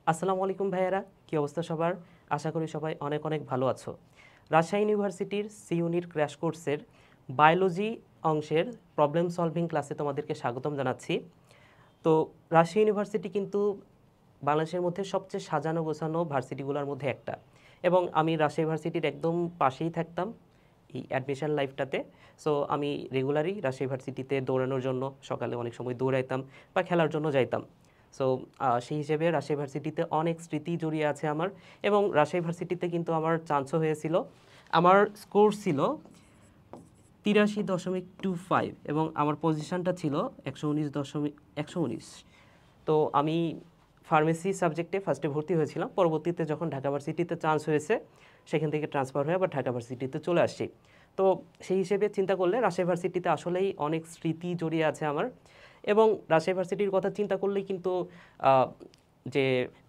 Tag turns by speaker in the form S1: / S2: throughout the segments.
S1: আসসালামু আলাইকুম ভাইয়ারা, কি অবস্থা সবার? আশা করি সবাই অনেক অনেক ভালো আছো। রাজশাহী ইউনিভার্সিটির সি ইউনিট ক্র্যাশ কোর্সের বায়োলজি অংশের প্রবলেম সলভিং ক্লাসে তোমাদেরকে স্বাগতম জানাচ্ছি। তো রাজশাহী ইউনিভার্সিটি কিন্তু বাংলাদেশের মধ্যে সবচেয়ে সাজানো গোছানো ভার্সিটিগুলোর মধ্যে একটা, এবং আমি রাজশাহী ইউনিভার্সিটির একদম পাশেই থাকতাম এই অ্যাডমিশন লাইফটাতে। সো আমি রেগুলারই রাজশাহী ইউনিভার্সিটিতে দৌড়ানোর জন্য সকালে অনেক সময় দৌড়াইতাম বা খেলার জন্য যাইতাম। সো সেই হিসেবে রাজশাহী ইউনিভার্সিটিতে অনেক স্মৃতি জড়িয়ে আছে আমার, এবং রাজশাহী ইউনিভার্সিটিতে কিন্তু আমার চান্সও হয়েছিল। আমার স্কোর ছিল 83.25 এবং আমার পজিশনটা ছিল 119. তো আমি ফার্মেসি সাবজেক্টে ফার্স্টে ভর্তি হয়েছিলাম, পরবর্তীতে যখন ঢাকা ভার্সিটিতে চান্স হয়েছে সেখান থেকে ট্রান্সফার হয়ে আবার ঢাকা ভার্সিটিতে চলে আসছি। তো সেই হিসেবে চিন্তা করলে রাজশাহী ভার্সিটিতে আসলেই অনেক স্মৃতি জড়িয়ে আছে আমার, এবং রাজশাহী ভার্সিটির কথা চিন্তা করলেই কিন্তু আহ, যে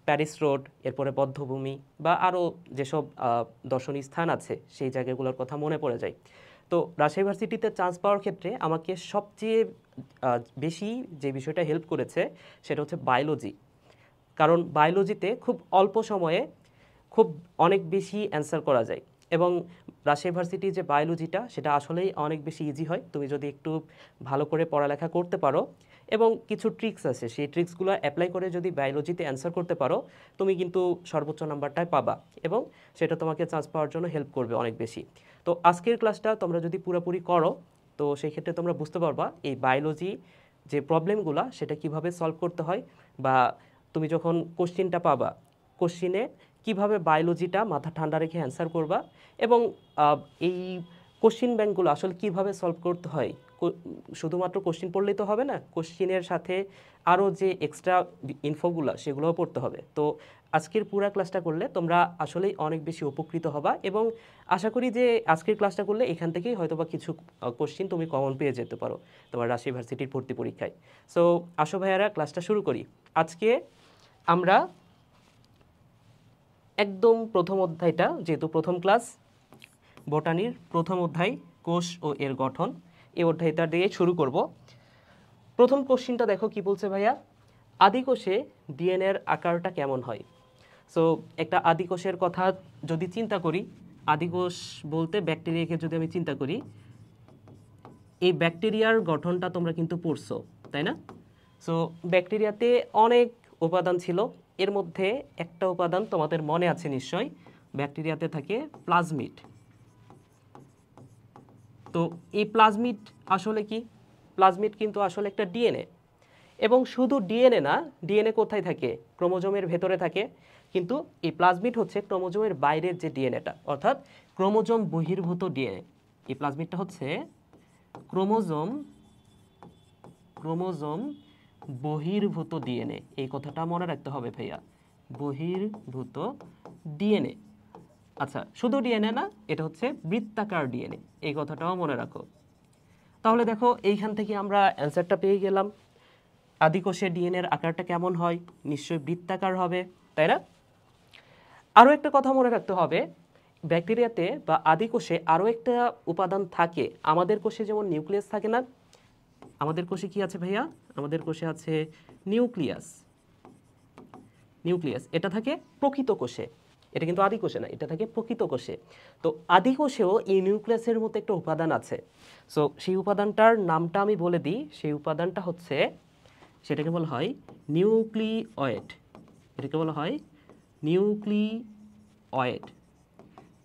S1: প্যারিস রোড, এরপরে বধ্যভূমি বা আরও যেসব দর্শনীয় স্থান আছে সেই জায়গাগুলোর কথা মনে পড়ে যায়। তো রাজশাহী ইউনিভার্সিটিতে চান্স পাওয়ার ক্ষেত্রে আমাকে সবচেয়ে বেশি যে বিষয়টা হেল্প করেছে সেটা হচ্ছে বায়োলজি। কারণ বায়োলজিতে খুব অল্প সময়ে খুব অনেক বেশি অ্যান্সার করা যায়, এবং রাজশাহী ইউনিভার্সিটির যে বায়োলজিটা সেটা আসলেই অনেক বেশি ইজি হয় তুমি যদি একটু ভালো করে পড়ালেখা করতে পারো, এবং কিছু ট্রিক্স আছে সেই ট্রিক্সগুলো অ্যাপ্লাই করে যদি বায়োলজিতে অ্যান্সার করতে পারো তুমি কিন্তু সর্বোচ্চ নাম্বারটাই পাবা, এবং সেটা তোমাকে চান্স পাওয়ার জন্য হেল্প করবে অনেক বেশি। তো আজকের ক্লাসটা তোমরা যদি পুরোপুরি করো তো সেই ক্ষেত্রে তোমরা বুঝতে পারবা এই বায়োলজি যে প্রবলেমগুলো সেটা কিভাবে সলভ করতে হয়, বা তুমি যখন কোশ্চিনটা পাবা কোশ্চিনে কিভাবে বায়োলজিটা মাথা ঠান্ডা রেখে অ্যান্সার করবা, এবং এই কোশ্চিন ব্যাংকগুলো আসলে কিভাবে সলভ করতে হয়। শুধুমাত্র কোশ্চিন পড়লেই তো হবে না, কোশ্চিনের সাথে আরও যে এক্সট্রা ইনফোগুলো সেগুলোও পড়তে হবে। তো আজকের পুরো ক্লাসটা করলে তোমরা আসলেই অনেক বেশি উপকৃত হবা, এবং আশা করি যে আজকের ক্লাসটা করলে এখান থেকেই হয়তোবা কিছু কোশ্চিন তুমি কমন পেয়ে যেতে পারো তোমার রাজশাহী ইউনিভার্সিটির ভর্তি পরীক্ষায়। সো আসো ভাইয়ারা, ক্লাসটা শুরু করি। আজকে আমরা একদম প্রথম অধ্যায়টা, যেহেতু প্রথম ক্লাস, বোটানির প্রথম অধ্যায় কোষ ও এর গঠন, এই অধ্যায়টা দিয়ে শুরু করব। প্রথম কোশ্চিনটা দেখো কি বলছে ভাইয়া, আদিকোষে ডিএনএর আকারটা কেমন হয়। সো একটা আদিকোষের কথা যদি চিন্তা করি, আদিকোষ বলতে ব্যাকটেরিয়াকে যদি আমি চিন্তা করি, এই ব্যাকটেরিয়ার গঠনটা তোমরা কিন্তু পড়ছো, তাই না? সো ব্যাকটেরিয়াতে অনেক উপাদান ছিল, এর মধ্যে একটা উপাদান তোমাদের মনে আছে নিশ্চয়, ব্যাকটেরিয়াতে থাকে প্লাজমিড। তো এই প্লাজমিড আসলে কি? প্লাজমিড কিন্তু আসলে একটা ডিএনএ, এবং শুধু ডিএনএ না, ডিএনএ কোথায় থাকে? ক্রোমোজোমের ভেতরে থাকে, কিন্তু এই প্লাজমিড হচ্ছে ক্রোমোজোমের বাইরের যে ডিএনএটা, অর্থাৎ ক্রোমোজোম বহির্ভূত ডিএনএ। এই প্লাজমিডটা হচ্ছে ক্রোমোজোম ক্রোমোজোম বহির্ভূত ডিএনএ। এই কথাটা মনে রাখতে হবে ভাইয়া, বহির্ভূত ডিএনএ। আচ্ছা, শুধু ডিএনএ না, এটা হচ্ছে বৃত্তাকার ডিএনএ, এই কথাটাও মনে রাখো। তাহলে দেখো এইখান থেকে আমরা অ্যান্সারটা পেয়ে গেলাম। আদিকোষে ডিএনএর আকারটা কেমন হয়? নিশ্চয়ই বৃত্তাকার হবে, তাই না? আরও একটা কথা মনে রাখতে হবে, ব্যাকটেরিয়াতে বা আদিকোষে আরও একটা উপাদান থাকে। আমাদের কোষে যেমন নিউক্লিয়াস থাকে না, আমাদের কোষে কি আছে ভাইয়া? আমাদের কোষে আছে নিউক্লিয়াস। নিউক্লিয়াস এটা থাকে প্রকৃত কোষে, এটা কিন্তু আদি কোষে না, এটা থাকে প্রকৃত কোষে। তো আদি কোষেও এই নিউক্লিয়াসের মতো একটা উপাদান আছে। সো সেই উপাদানটার নামটা আমি বলে দিই, সেই উপাদানটা হচ্ছে, সেটাকে বলা হয় নিউক্লিওয়েড। এটাকে বলা হয় নিউক্লিওয়েড।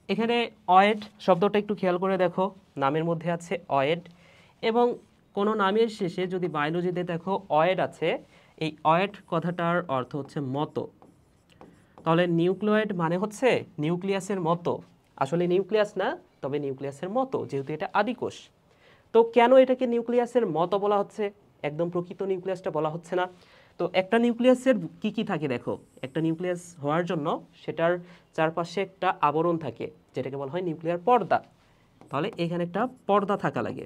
S1: এখানে অয়েড শব্দটা একটু খেয়াল করে দেখো, নামের মধ্যে আছে অয়েড, এবং কোনো নামের শেষে যদি বায়োলজিতে দেখো অয়েড আছে, এই অয়েড কথাটার অর্থ হচ্ছে মতো। তাহলে নিউক্লিয়েড মানে হচ্ছে নিউক্লিয়াসের মতো, আসলে নিউক্লিয়াস না, তবে নিউক্লিয়াসের মতো, যেহেতু এটা আদিকোষ। তো কেন এটাকে নিউক্লিয়াসের মতো বলা হচ্ছে, একদম প্রকৃত নিউক্লিয়াসটা বলা হচ্ছে না? তো একটা নিউক্লিয়াসের কি কি থাকে দেখো, একটা নিউক্লিয়াস হওয়ার জন্য সেটার চারপাশে একটা আবরণ থাকে, যেটাকে বলা হয় নিউক্লিয়ার পর্দা। তাহলে এখানে একটা পর্দা থাকা লাগে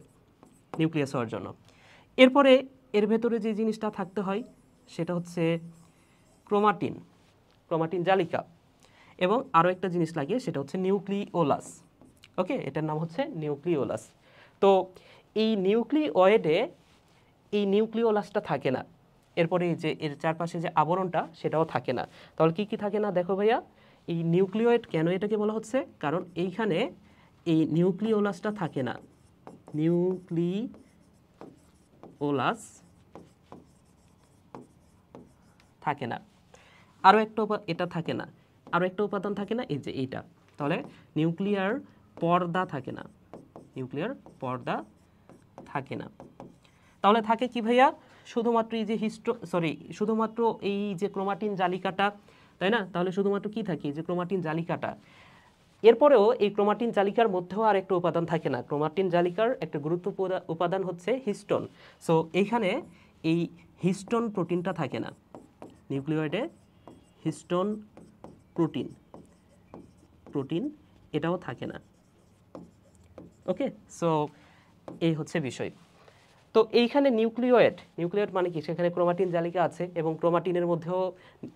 S1: নিউক্লিয়াস হওয়ার জন্য। এরপরে এর ভেতরে যে জিনিসটা থাকতে হয় সেটা হচ্ছে ক্রোমাটিন, ক্রোমাটিন জালিকা, এবং আরও একটা জিনিস লাগে সেটা হচ্ছে নিউক্লিওলাস। ওকে, এটার নাম হচ্ছে নিউক্লিওলাস। তো এই নিউক্লিওয়েডে এই নিউক্লিওলাসটা থাকে না, এরপরে এই যে এর চারপাশে যে আবরণটা সেটাও থাকে না। তাহলে কি কি থাকে না দেখো ভাইয়া, এই নিউক্লিয়েট কেন এটাকে বলা হচ্ছে, কারণ এইখানে এই নিউক্লিওলাসটা থাকে না, নিউক্লিওলাস থাকে না। আরও একটা এটা থাকে না, আরও একটা উপাদান থাকে না, এই যে এইটা। তাহলে নিউক্লিয়ার পর্দা থাকে না, নিউক্লিয়ার পর্দা থাকে না। তাহলে থাকে কি ভাইয়া, শুধুমাত্র এই যে শুধুমাত্র এই যে ক্রোমাটিন জালিকাটা, তাই না? তাহলে শুধুমাত্র কি থাকে, এই যে ক্রোমাটিন জালিকাটা। এরপরেও এই ক্রোমাটিন জালিকার মধ্যেও আর একটা উপাদান থাকে না। ক্রোমাটিন জালিকার একটা গুরুত্বপূর্ণ উপাদান হচ্ছে হিস্টোন। সো এইখানে এই হিস্টোন প্রোটিনটা থাকে না, নিউক্লিয়েটে হিস্টোন প্রোটিন এটাও থাকে না। ওকে, সো এই হচ্ছে বিষয়। তো এইখানে নিউক্লিয়েট মানে কি, সেখানে ক্রোমাটিন জালিকা আছে এবং ক্রোমাটিনের মধ্যেও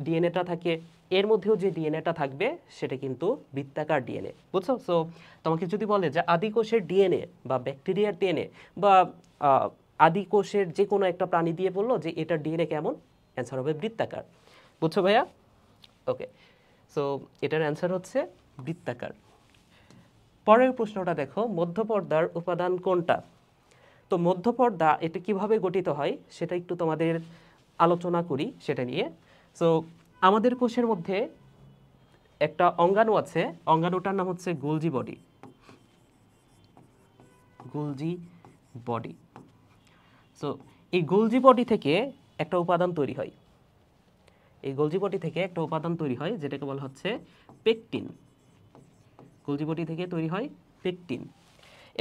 S1: ডিএনএটা থাকে। এর মধ্যেও যে ডিএনএটা থাকবে সেটা কিন্তু বৃত্তাকার ডিএনএ, বুঝছো? সো তোমাকে যদি বলে যে আদিকোষের ডিএনএ বা ব্যাকটেরিয়ার ডিএনএ বা আদিকোষের যে কোনো একটা প্রাণী দিয়ে বললো যে এটার ডিএনএ কেমন, অ্যান্সার হবে বৃত্তাকার। বুঝছো ভাইয়া? ওকে, সো এটার অ্যান্সার হচ্ছে বৃত্তাকার। পরের প্রশ্নটা দেখো, মধ্যপর্দার উপাদান কোনটা? তো মধ্যপর্দা এটা কিভাবে গঠিত হয় সেটা একটু তোমাদের আলোচনা করি সেটা নিয়ে। সো আমাদের কোষের মধ্যে একটা অঙ্গাণু আছে, অঙ্গাণুটার নাম হচ্ছে গোলজি বডি। সো এই গোলজি বডি থেকে একটা উপাদান তৈরি হয়, যেটাকে বলা হচ্ছে পেকটিন। গোলজি বডি থেকে তৈরি হয় পেকটিন।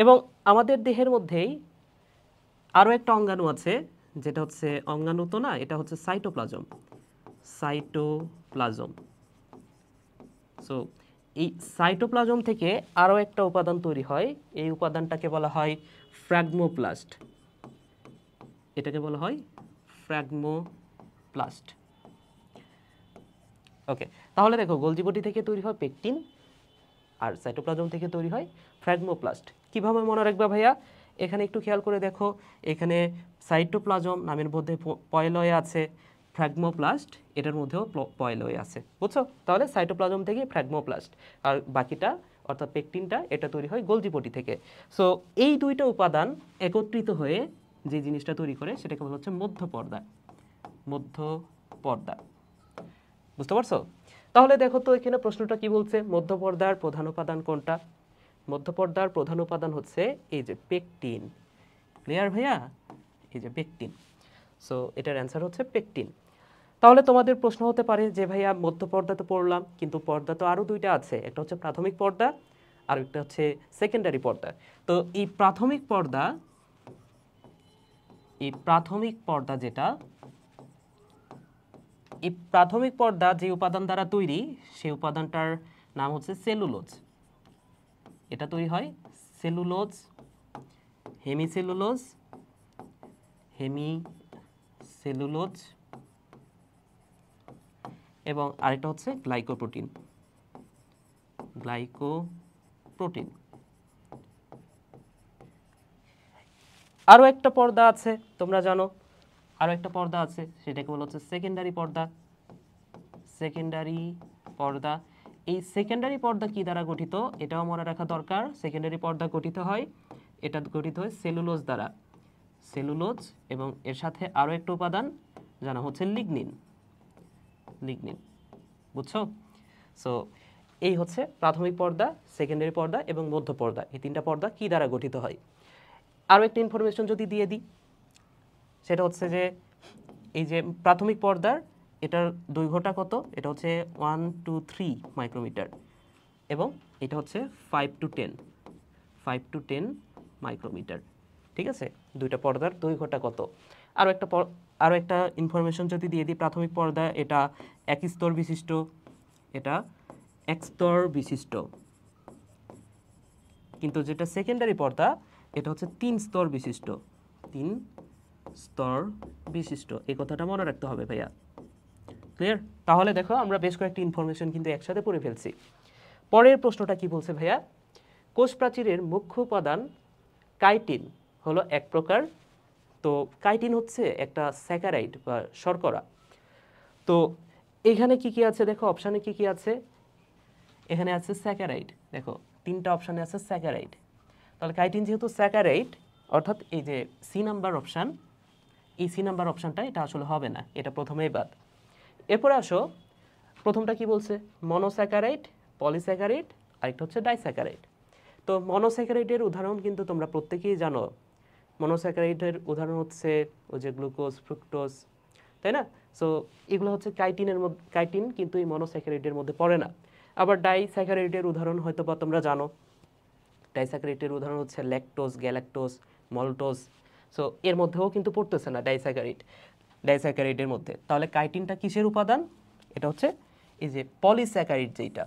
S1: এবং আমাদের দেহের মধ্যেই আরও একটা অঙ্গাণু আছে, যেটা হচ্ছে অঙ্গাণু তো না, এটা হচ্ছে সাইটোপ্লাজম। সো এই সাইটোপ্লাজম থেকে আরও একটা উপাদান তৈরি হয়, এই উপাদানটাকে বলা হয় ফ্র্যাগমোপ্লাস্ট। এটাকে বলা হয় ফ্র্যাগমোপ্লাস্ট। ওকে, তাহলে দেখো গোলজি বডি থেকে তৈরি হয় পেকটিন আর সাইটোপ্লাজম থেকে তৈরি হয় ফ্র্যাগমোপ্লাস্ট। কিভাবে মনে রাখবা ভাইয়া, এখানে একটু খেয়াল করে দেখো, এখানে সাইটোপ্লাজম নামের মধ্যে পয়লয়ে আছে, ফ্র্যাগমোপ্লাস্ট এটার মধ্যেও পয়লয়ে আছে, বুঝছো? তাহলে সাইটোপ্লাজম থেকে ফ্র্যাগমোপ্লাস্ট, আর বাকিটা অর্থাৎ পেকটিনটা এটা তৈরি হয় গোলজি বডি থেকে। সো এই দুইটা উপাদান একত্রিত হয়ে যে জিনিসটা তৈরি করে সেটাকে বলা হচ্ছে মধ্যপর্দা। বুঝতে পারছো? তাহলে দেখো তো এখানে প্রশ্নটা কি বলছে, মধ্যপর্দার প্রধান উপাদান কোনটা? মধ্যপর্দার প্রধান উপাদান হচ্ছে এই যে পেকটিন। ক্লিয়ার ভাইয়া? এই যে পেকটিন। সো এটার অ্যান্সার হচ্ছে পেকটিন। তাহলে তোমাদের প্রশ্ন হতে পারে যে ভাইয়া মধ্যপর্দা তো পড়লাম, কিন্তু পর্দা তো আরও দুইটা আছে, একটা হচ্ছে প্রাথমিক পর্দা আর একটা হচ্ছে সেকেন্ডারি পর্দা। তো এই প্রাথমিক পর্দা যেটা, এই প্রাথমিক পর্দা যে উপাদান দ্বারা তৈরি সেই উপাদানটার নাম হচ্ছে সেলুলোজ। এটা তৈরি হয় সেলুলোজ, হেমিসেলুলোজ এবং আরেকটা হচ্ছে গ্লাইকোপ্রোটিন। আরও একটা পর্দা আছে, তোমরা জানো আরও একটা পর্দা আছে, সেটাকে বলা হচ্ছে সেকেন্ডারি পর্দা। এই সেকেন্ডারি পর্দা কি দ্বারা গঠিত এটাও মনে রাখা দরকার। সেকেন্ডারি পর্দা গঠিত হয় সেলুলোজ দ্বারা, এবং এর সাথে আরও একটা উপাদান জানা হচ্ছে লিগনিন। বুঝছো? সো এই হচ্ছে প্রাথমিক পর্দা, সেকেন্ডারি পর্দা এবং মধ্য পর্দা। এই তিনটা পর্দা কি দ্বারা গঠিত হয়। আরও একটা ইনফরমেশন যদি দিয়ে দিই, সেটা হচ্ছে যে এই যে প্রাথমিক পর্দার এটার দৈর্ঘ্যটা কত, এটা হচ্ছে 1 to 3 মাইক্রোমিটার এবং এটা হচ্ছে 5 to 10 মাইক্রোমিটার। ঠিক আছে, দুইটা পর্দার দৈর্ঘ্যটা কত। আরও একটা ইনফরমেশন যদি দিয়ে দিই, প্রাথমিক পর্দা এটা এক স্তর বিশিষ্ট, কিন্তু যেটা সেকেন্ডারি পর্দা এটা হচ্ছে 3 স্তর বিশিষ্ট। এই কথাটা মনে রাখতে হবে ভাইয়া। ক্লিয়ার? তাহলে দেখো আমরা বেশ কয়েকটি ইনফরমেশন কিন্তু একসাথে পড়ে ফেলছি। পরের প্রশ্নটা কি বলছে ভাইয়া, কোষ প্রাচীরের মুখ্য উপাদান কাইটিন হলো এক প্রকার তো কাইটিন হচ্ছে একটা স্যাকারাইড বা শর্করা। তো এখানে কি কি আছে দেখো, অপশানে কি কি আছে, এখানে আছে স্যাকারাইড, দেখো 3টা অপশানে আছে স্যাকারাইড। তাহলে কাইটিন যেহেতু স্যাকারাইড, অর্থাৎ এই যে সি নাম্বার অপশান, এই সি নাম্বার অপশানটা এটা আসলে হবে না, এটা প্রথমেই বাদ। এরপরে আসো, প্রথমটা কি বলছে, মনোস্যাকারাইড, পলিস্যাকারাইড, আরেকটা হচ্ছে ডাইস্যাকারাইড। তো মনোস্যাকারাইডের উদাহরণ কিন্তু তোমরা প্রত্যেকেই জানো। মনোস্যাকারাইডের উদাহরণ হচ্ছে ওই যে গ্লুকোজ, ফ্রুক্টোজ, তাই না? সো এগুলো হচ্ছে কাইটিনের মধ্যে, কাইটিন কিন্তু এই মনোস্যাকারাইডের মধ্যে পড়ে না। আবার ডাইস্যাকারাইডের উদাহরণ হয়তো বা তোমরা জানো। ডাইস্যাকারাইডের উদাহরণ হচ্ছে ল্যাকটোজ, গ্যালাক্টোজ, মলটোজ। সো এর মধ্যেও কিন্তু পড়তেছে না ডাইস্যাকারাইডের মধ্যে। তাহলে কাইটিনটা কিসের উপাদান? এটা হচ্ছে এই যে পলিস্যাকারাইড যেটা,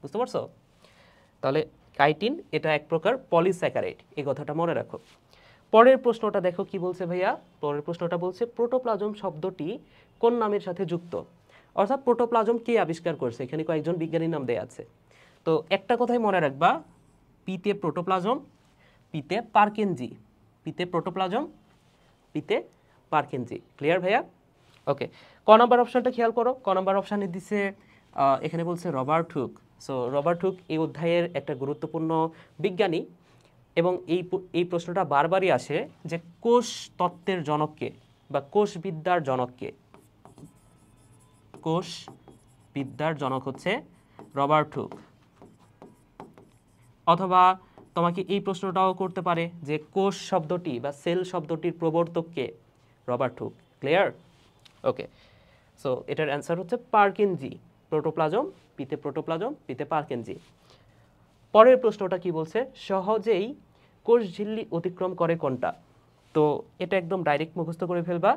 S1: বুঝতে পারছো? তাহলে কাইটিন এটা এক প্রকার পলিস্যাকারাইড, এই কথাটা মনে রাখো। পরের প্রশ্নটা দেখো কি বলছে ভাইয়া, পরের প্রশ্নটা বলছে প্রোটোপ্লাজম শব্দটি কোন নামের সাথে যুক্ত? অর্থাৎ প্রোটোপ্লাজম কে আবিষ্কার করছে, এখানে কয়েকজন বিজ্ঞানীর নাম দেয়া আছে। তো একটা কথাই মনে রাখবা, পিতে প্রোটোপ্লাজম, পিতে পারকেনজি, পিতে প্রোটোপ্লাজম, পিতে পারকেনজি। ক্লিয়ার ভাইয়া? ওকে, ক নাম্বার অপশনটা খেয়াল করো, ক নাম্বার অপশানে দিছে এখানে বলছে Robert Hooke. So Robert Hooke এই অধ্যায়ের একটা গুরুত্বপূর্ণ বিজ্ঞানী, এবং এই প্রশ্নটা বারবারই আসে যে কোষ তত্ত্বের জনককে বা কোষবিদ্যার জনককে। কোষবিদ্যার জনক হচ্ছে রবার্ট হুক। অথবা তোমাকে এই প্রশ্নটাও করতে পারে যে কোষ শব্দটি বা সেল শব্দটির প্রবর্তককে, রবার্ট হুক। ক্লিয়ার? ওকে, সো এটার অ্যান্সার হচ্ছে পারকিনজি। প্রোটোপ্লাজম, পিতে প্রোটোপ্লাজম, পিতে পারকিনজি। পরের প্রশ্নটা কি বলছে, সহজেই কোষ ঝিল্লি অতিক্রম করে কোনটা? তো এটা একদম ডাইরেক্ট মুখস্থ করে ফেলবা।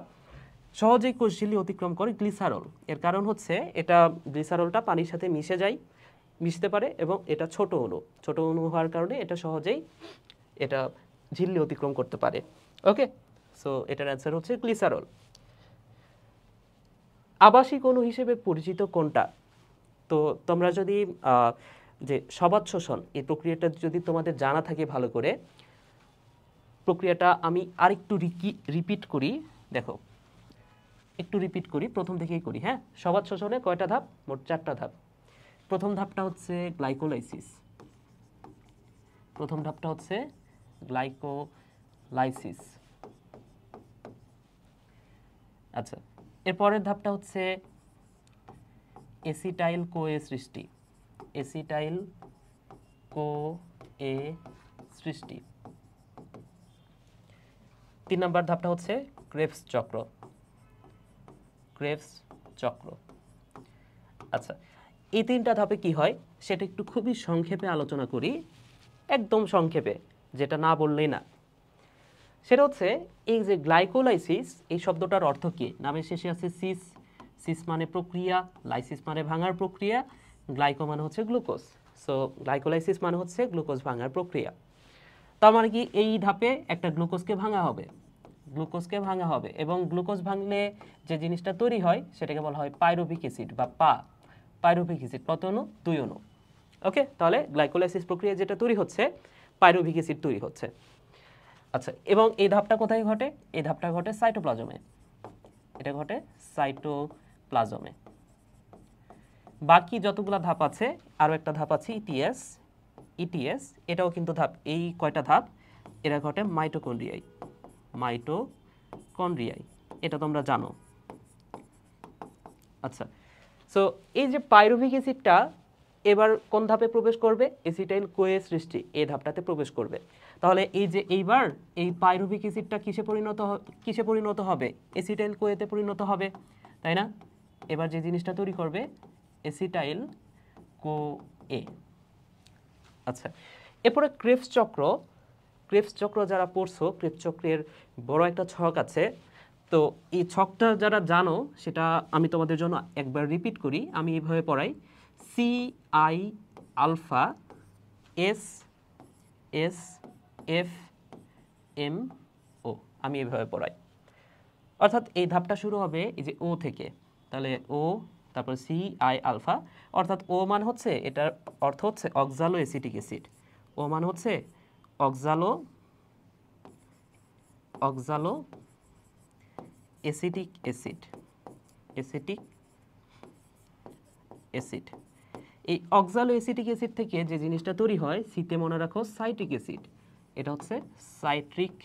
S1: সহজেই কোষ ঝিল্লি অতিক্রম করে গ্লিসারল। এর কারণ হচ্ছে এটা গ্লিসারলটা পানির সাথে মিশতে পারে, এবং এটা ছোট অণু হওয়ার কারণে এটা সহজেই এটা ঝিল্লি অতিক্রম করতে পারে। ওকে, সো এটার অ্যান্সার হচ্ছে গ্লিসারল। আবাসিক অণু হিসেবে পরিচিত কোনটা? তো তোমরা যদি যে সবাত শোষণ এই প্রক্রিয়াটা যদি তোমাদের জানা থাকে ভালো করে, প্রক্রিয়াটা আমি আরেকটু রিপিট করি, দেখো একটু রিপিট করি, প্রথম থেকেই করি। হ্যাঁ, সবাত শোষণে কয়টা ধাপ? মোট 4টা ধাপ। প্রথম ধাপটা হচ্ছে গ্লাইকোলাইসিস, প্রথম ধাপটা হচ্ছে গ্লাইকোলাইসিস। আচ্ছা, এরপরের ধাপটা হচ্ছে এসিটাইল কোএ সৃষ্টি, এসিটাইল কোএ সৃষ্টি। 3 নম্বর ধাপটা হচ্ছে ক্রেবস চক্র, ক্রেবস চক্র। আচ্ছা, এই 3টা ধাপে কি হয় সেটা একটু খুবই সংক্ষেপে আলোচনা করি, একদম সংক্ষেপে, যেটা না বললেই না। সেটা হচ্ছে এই যে গ্লাইকোলাইসিস, এই শব্দটার অর্থ কি? নামের শেষে আছে সিস, সিস মানে প্রক্রিয়া, লাইসিস মানে ভাঙার প্রক্রিয়া, গ্লাইকো মানে হচ্ছে গ্লুকোজ। সো গ্লাইকোলাইসিস মানে হচ্ছে গ্লুকোজ ভাঙার প্রক্রিয়া। তার মানে কি এই ধাপে একটা গ্লুকোজকে ভাঙা হবে, গ্লুকোজকে ভাঙা হবে, এবং গ্লুকোজ ভাঙলে যে জিনিসটা তৈরি হয় সেটাকে বলা হয় পাইরুভিক অ্যাসিড বা পাইরুভিক অ্যাসিড। কত অণু? 2 অণু। ওকে, তাহলে গ্লাইকোলাইসিস প্রক্রিয়া যেটা তৈরি হচ্ছে, পাইরুভিক অ্যাসিড তৈরি হচ্ছে। আচ্ছা, এবং এই ধাপটা কোথায় ঘটে? এই ধাপটা ঘটে সাইটোপ্লাজমে, এটা ঘটে সাইটোপ্লাজমে। বাকি যতগুলো ধাপ আছে, আরও একটা ধাপ আছে ইটিএস, ইটিএস এটাও কিন্তু ধাপ। এই কয়টা ধাপ? এরা ঘটে মাইটোকন্ড্রিয়ায়, মাইটোকন্ড্রিয়ায়, এটা তোমরা জানো। আচ্ছা, সো এই যে পাইরুভিক অ্যাসিডটা এবার কোন ধাপে প্রবেশ করবে? এসিটাইল কোএ সৃষ্টি, এই ধাপটাতে প্রবেশ করবে। তাহলে এই যে এইবার এই পাইরুভিক অ্যাসিডটা কিসে পরিণত হবে? এসিটাইল কোএতে পরিণত হবে, তাই না? এবার যে জিনিসটা তৈরি করবে এসিটাইল কোএ। আচ্ছা, এরপরে ক্রেবস চক্র। ক্রেবস চক্র যারা পড়ছো, ক্রেবস চক্রের বড় একটা ছক আছে। তো এই ছকটা যারা জানো সেটা আমি তোমাদের জন্য একবার রিপিট করি। আমি এইভাবে পড়াই, C I alpha S S F M O, আমি এইভাবে পড়াই। অর্থাৎ এই ধাপটা শুরু হবে এই যে ও থেকে, তাহলে ও, তারপর সি আই আলফা, অর্থাৎ ও মানে হচ্ছে, এটার অর্থ হচ্ছে অক্সালো এসিটিক অ্যাসিড। ও মানে হচ্ছে oxalo oxaloacetic acid, acetic acid. এই অক্সালো অ্যাসিটিক অ্যাসিড থেকে যে জিনিসটা তৈরি হয়, সিতে মনে রাখো সাইট্রিক অ্যাসিড, এটা হচ্ছে সাইট্রিক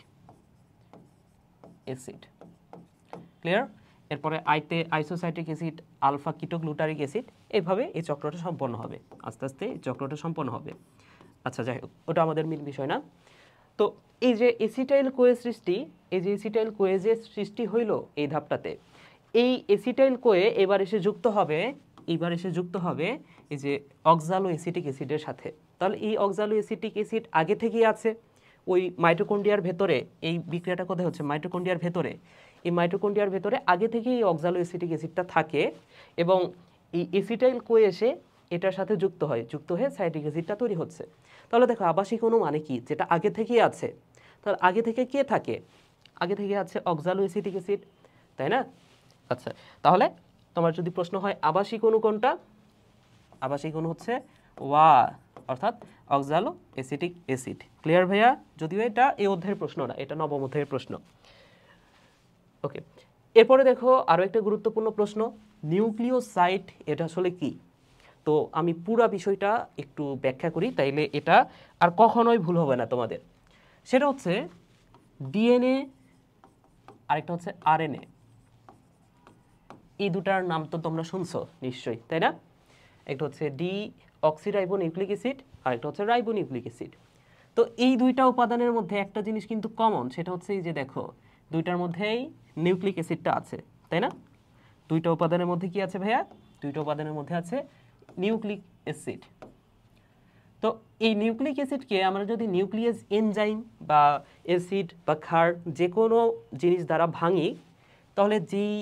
S1: অ্যাসিড। ক্লিয়ার? এরপরে আইতে আইসোসাইট্রিক অ্যাসিড, আলফা কিটোগ্লুটারিক অ্যাসিড, এইভাবে এই চক্রটা সম্পন্ন হবে, আস্তে আস্তে এই চক্রটা সম্পন্ন হবে। আচ্ছা যাই হোক, ওটা আমাদের মেইন বিষয় না। তো এই যে এসিটাইল কোয়ে সৃষ্টি, এই যে এসিটাইল কোয়ে যে সৃষ্টি হইল এই ধাপটাতে, এই এসিটাইল কোয়ে এবার এসে যুক্ত হবে, এইবার এসে যুক্ত হবে এই যে অক্সালো অ্যাসিটিক অ্যাসিডের সাথে। তাহলে এই অক্সালো অ্যাসিটিক অ্যাসিড আগে থেকেই আছে ওই মাইটোকন্ড্রিয়ার ভেতরে, এই বিক্রিয়াটা কোথায় হচ্ছে মাইটোকন্ড্রিয়ার ভেতরে, এই মাইটোকন্ড্রিয়ার ভেতরে আগে থেকেই এই অক্সালো অ্যাসিটিক অ্যাসিডটা থাকে এবং এই এসিটাইল কোয়ে এসে এটার সাথে যুক্ত হয়, যুক্ত হয়ে সাইট্রিক অ্যাসিডটা তৈরি হচ্ছে। তাহলে দেখো আবাসিক অণু মানে কি, যেটা আগে থেকেই আছে, তাহলে আগে থেকে কে থাকে, আগে থেকে আছে অক্সালো অ্যাসিটিক অ্যাসিড, তাই না? আচ্ছা, তাহলে তোমার যদি প্রশ্ন হয় আবাসিক অণু কোনটা, আবাসিক অণু হচ্ছে ওয়া, অর্থাৎ অক্সালো অ্যাসিটিক অ্যাসিড। ক্লিয়ার ভাইয়া? যদিও এটা এই অধ্যায়ের প্রশ্ন না, এটা নবম অধ্যায়ের প্রশ্ন। ওকে, এরপরে দেখো আরো একটা গুরুত্বপূর্ণ প্রশ্ন, নিউক্লিওসাইড এটা আসলে কি? তো আমি পুরো বিষয়টা একটু ব্যাখ্যা করি, তাইলে এটা আর কখনোই ভুল হবে না তোমাদের। সেটা হচ্ছে ডিএনএ, আরেকটা হচ্ছে আরএনএ, এই দুটার নাম তো তোমরা শুনছো নিশ্চয়ই, তাই না? একটা হচ্ছে ডি অক্সিরাইবো নিউক্লিক অ্যাসিড, আর একটা হচ্ছে রাইবো নিউক্লিক অ্যাসিড। তো এই দুইটা উপাদানের মধ্যে একটা জিনিস কিন্তু কমন, সেটা হচ্ছে এই যে দেখো দুইটার মধ্যেই নিউক্লিক অ্যাসিডটা আছে, তাই না? দুইটা উপাদানের মধ্যে কি আছে ভাইয়া? দুইটা উপাদানের মধ্যে আছে নিউক্লিক অ্যাসিড। তো এই নিউক্লিক অ্যাসিডকে আমরা যদি নিউক্লিয়াস এনজাইম বা অ্যাসিড বা ক্ষার যে কোনো জিনিস দ্বারা ভাঙি, তাহলে যেই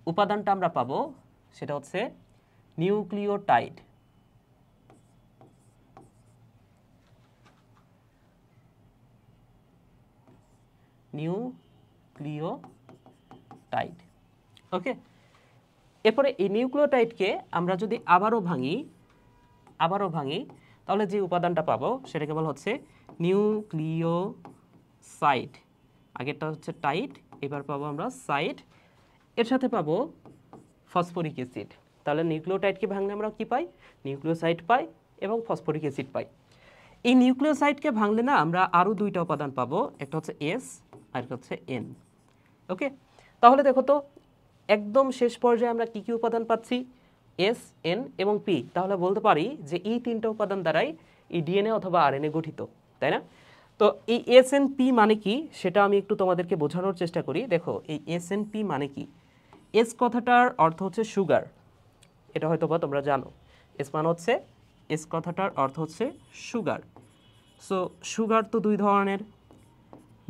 S1: উপাদানটা আমরা পাবো সেটা হচ্ছে নিউক্লিওটাইড। নিউক্লিওটাইড, ওকে। এরপরে এই নিউক্লিওটাইডকে আমরা যদি আবারও ভাঙি, তাহলে যে উপাদানটা পাবো সেটাকে বলা হচ্ছে নিউক্লিওসাইড। আগেরটা হচ্ছে টাইড, এবার পাবো আমরা সাইড, এর সাথে পাবো ফসফরিক অ্যাসিড। তাহলে নিউক্লিওটাইডকে ভাঙলে আমরা কি পাই? নিউক্লিওসাইড পাই এবং ফসফরিক অ্যাসিড পাই। এই নিউক্লিওসাইডকে ভাঙলে না আমরা আরও দুইটা উপাদান পাবো, একটা হচ্ছে এস আর একটা হচ্ছে এন। ওকে, তাহলে দেখো তো একদম শেষ পর্যায়ে আমরা কি কি উপাদান পাচ্ছি? এস, এন এবং পি। তাহলে বলতে পারি যে এই তিনটা উপাদান দ্বারাই এই ডিএনএ অথবা আরএনএ গঠিত, তাই না? তো এই এস এন পি মানে কি সেটা আমি একটু তোমাদেরকে বোঝানোর চেষ্টা করি। দেখো এই এস এন পি মানে কি? এস কথাটার অর্থ হচ্ছে সুগার, এটা হয়তো বা তোমরা জানো। এস মানে হচ্ছে, এস কথাটার অর্থ হচ্ছে সুগার। সো সুগার তো দুই ধরনের,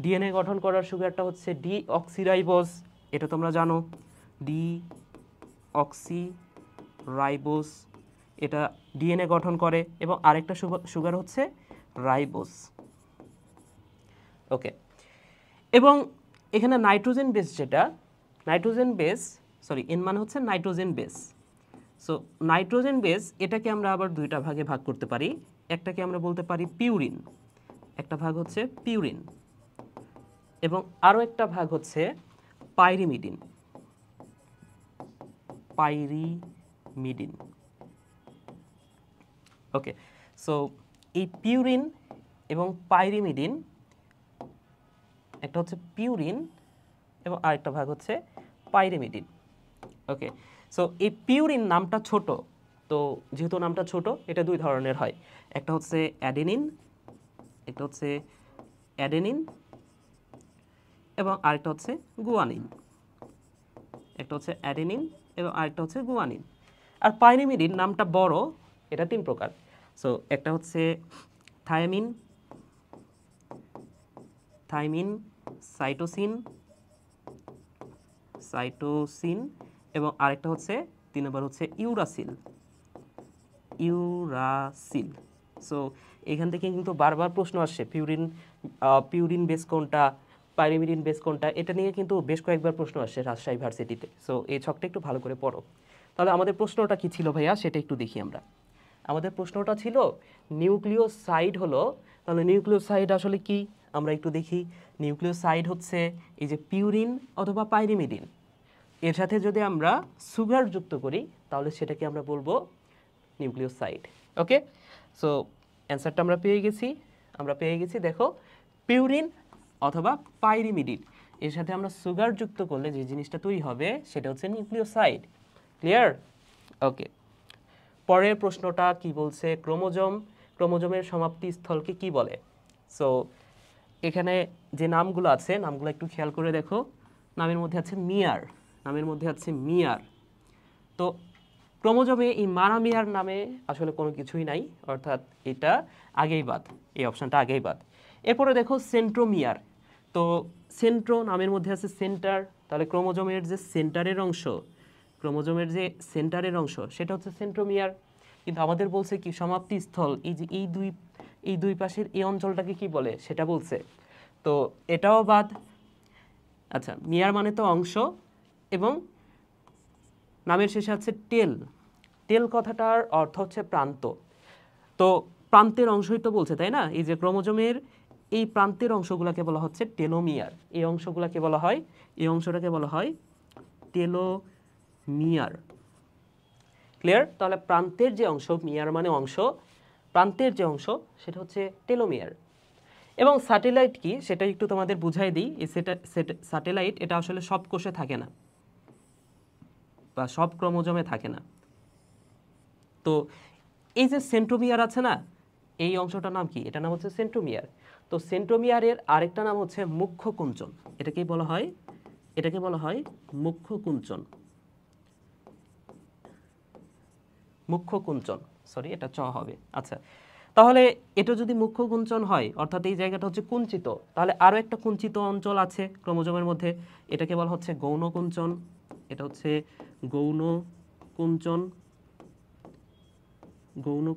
S1: ডিএনএ গঠন করার সুগারটা হচ্ছে ডি অক্সিরাইবোজ, এটা তোমরা জানো, ডি অক্সিরাইবোজ, এটা ডিএনএ গঠন করে, এবং আরেকটা সুগার হচ্ছে রাইবোজ। ওকে, এবং এখানে নাইট্রোজেন বেস, যেটা নাইট্রোজেন বেস, সরি এন মানে হচ্ছে nitrogen base. So nitrogen base এটাকে আমরা আবার দুইটা ভাগে ভাগ করতে পারি। একটাকে আমরা বলতে পারি পিউরিন, একটা ভাগ হচ্ছে পিউরিন, এবং আরও একটা ভাগ হচ্ছে পাইরিমিডিন। পাইরিমিডিন, ওকে। সো এই পিউরিন এবং পাইরিমিডিন, একটা হচ্ছে পিউরিন এবং আরেকটা ভাগ হচ্ছে পাইরিমিডিন। ওকে, সো এই পিউরিন নামটা ছোট, তো যেহেতু নামটা ছোট এটা দুই ধরনের হয়, একটা হচ্ছে অ্যাডেনিন, একটা হচ্ছে অ্যাডেনিন এবং আরেকটা হচ্ছে গুয়ানিন, একটা হচ্ছে অ্যাডেনিন এবং আরেকটা হচ্ছে গুয়ানিন। আর পাইরিমিডিন নামটা বড়, এটা তিন প্রকার। সো একটা হচ্ছে থায়ামিন, সাইটোসিন, এবং আরেকটা হচ্ছে 3 নম্বর হচ্ছে ইউরাসিল। সো এখান থেকে কিন্তু বারবার প্রশ্ন আসছে পিউরিন বেস কোনটা, পাইরিমিডিন বেস কোনটা, এটা নিয়ে কিন্তু বেশ কয়েকবার প্রশ্ন আসছে রাজশাহী ভার্সিটিতে। সো এই ছকটা একটু ভালো করে পড়ো। তাহলে আমাদের প্রশ্নটা কি ছিল ভাইয়া, সেটা একটু দেখি আমরা। আমাদের প্রশ্নটা ছিল নিউক্লিওসাইড হলো, তাহলে নিউক্লিওসাইড আসলে কি? আমরা একটু দেখি নিউক্লিওসাইড হচ্ছে এই যে পিউরিন অথবা পাইরিমিডিন, এর সাথে যদি আমরা সুগার যুক্ত করি তাহলে সেটাকে আমরা বলবো নিউক্লিওসাইড। ওকে, সো অ্যান্সারটা আমরা পেয়ে গেছি দেখো পিউরিন অথবা পাইরিমিডিন এর সাথে আমরা সুগার যুক্ত করলে যে জিনিসটা তৈরি হবে সেটা হচ্ছে নিউক্লিওসাইড। ক্লিয়ার? ওকে, পরের প্রশ্নটা কি বলছে, ক্রোমোজোমের সমাপ্তি স্থলকে কি বলে? সো এখানে যে নামগুলো আছে নামগুলো একটু খেয়াল করে দেখো, নামের মধ্যে আছে মিয়ার। তো ক্রোমোজোমে এই মারামিয়ার নামে আসলে কোনো কিছুই নাই, অর্থাৎ এটা আগেই বাদ, এই অপশানটা আগেই বাদ। এরপরে দেখো সেন্ট্রোমিয়ার। তো সেন্ট্রো নামের মধ্যে আছে সেন্টার, তাহলে ক্রোমোজোমের যে সেন্টারের অংশ সেটা হচ্ছে সেন্ট্রোমিয়ার। কিন্তু আমাদের বলছে কি সমাপ্তি স্থল, এই যে এই দুই পাশের এই অঞ্চলটাকে কি বলে সেটা বলছে, তো এটাও বাদ। আচ্ছা, মিয়ার মানে তো অংশ, এবং নামের শেষে আছে টেল কথাটার অর্থ হচ্ছে প্রান্ত। তো প্রান্তের অংশই তো বলছে, তাই না? এই যে ক্রোমোজোমের এই প্রান্তের অংশগুলোকে বলা হচ্ছে টেলোমিয়ার। এই অংশটাকে বলা হয় টেলোমিয়ার। ক্লিয়ার? তাহলে প্রান্তের যে অংশ, মিয়ার মানে অংশ, প্রান্তের যে অংশ সেটা হচ্ছে টেলোমিয়ার। এবং স্যাটেলাইট কি সেটা একটু তোমাদের বুঝাই দিই। এই স্যাটেলাইট এটা আসলে সব কোষে থাকে না বা সব ক্রোমোজোমে থাকে না। তো এই যে সেন্ট্রোমিয়ার আছে না, এই অংশটার নাম কি? এটার নাম হচ্ছে সেন্ট্রোমিয়ার। তো সেন্ট্রোমিয়ারের আরেকটা নাম হচ্ছে মুখ্য কুঞ্চন। এটাকে বলা হয় মুখ্য কুঞ্চন। সরি, এটা চ হবে। আচ্ছা, তাহলে এটা যদি মুখ্য কুঞ্চন হয়, অর্থাৎ এই জায়গাটা হচ্ছে কুঞ্চিত, তাহলে আরও একটা কুঞ্চিত অঞ্চল আছে ক্রোমোজোমের মধ্যে, এটাকে বলা হচ্ছে গৌণ কুঞ্চন। এটা হচ্ছে গৌণ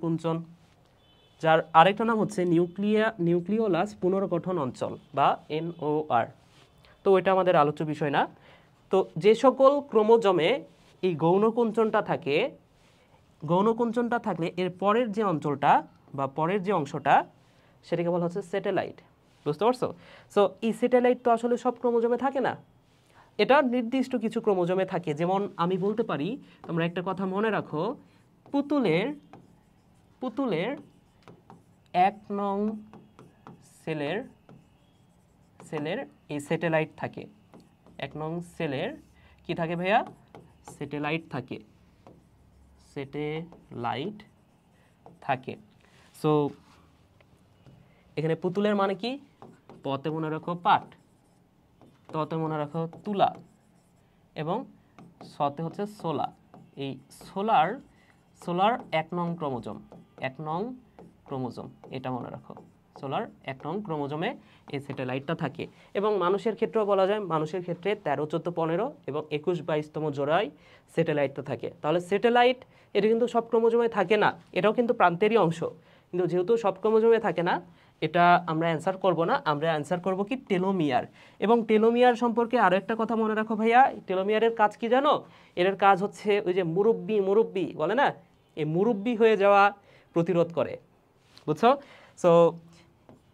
S1: কুঞ্চন, যার আরেকটা নাম হচ্ছে নিউক্লিওলাস পুনর্গঠন অঞ্চল বা NOR। তো এটা আমাদের আলোচ্য বিষয় না। তো যে সকল ক্রোমোজোমে এই গৌণ কুঞ্চনটা থাকলে এর পরের যে অঞ্চলটা বা পরের যে অংশটা সেটাকে বলা হচ্ছে স্যাটেলাইট। বুঝতে পারছো? সো এই স্যাটেলাইট তো আসলে সব ক্রোমোজোমে থাকে না, এটা নির্দিষ্ট কিছু ক্রোমোজোমে থাকে। যেমন আমি বলতে পারি, তোমরা একটা কথা মনে রাখো, পুতুলের 1 নং সেলের এই স্যাটেলাইট থাকে। 1 নং সেলের কি থাকে ভাইয়া? স্যাটেলাইট থাকে। সো এখানে পুতুলের মানে কি? পতে মনে রাখো পাট, ততে মনে রাখো তুলা, এবং সতে হচ্ছে সোলা। এই সোলার 1 নং ক্রোমোজোম, এটা মনে রাখো। সোলার 1 নং ক্রোমোজোমে এই স্যাটেলাইটটা থাকে। এবং মানুষের ক্ষেত্রেও বলা যায়, মানুষের ক্ষেত্রে 13, 14, 15 এবং 21, 22তম জোড়ায় স্যাটেলাইটটা থাকে। তাহলে স্যাটেলাইট এটা কিন্তু সব ক্রোমোজোমে থাকে না, এটাও কিন্তু প্রান্তেরই অংশ। কিন্তু যেহেতু সব ক্রোমোজোমে থাকে না, এটা আমরা অ্যান্সার করব না, আমরা অ্যান্সার করব কি টেলোমিয়ার। এবং টেলোমিয়ার সম্পর্কে আরও একটা কথা মনে রাখো ভাইয়া, টেলোমিয়ারের কাজ কি জানো? এর কাজ হচ্ছে ওই যে মুরব্বি বলে না, এই মুরব্বি হয়ে যাওয়া প্রতিরোধ করে। বুঝছো? সো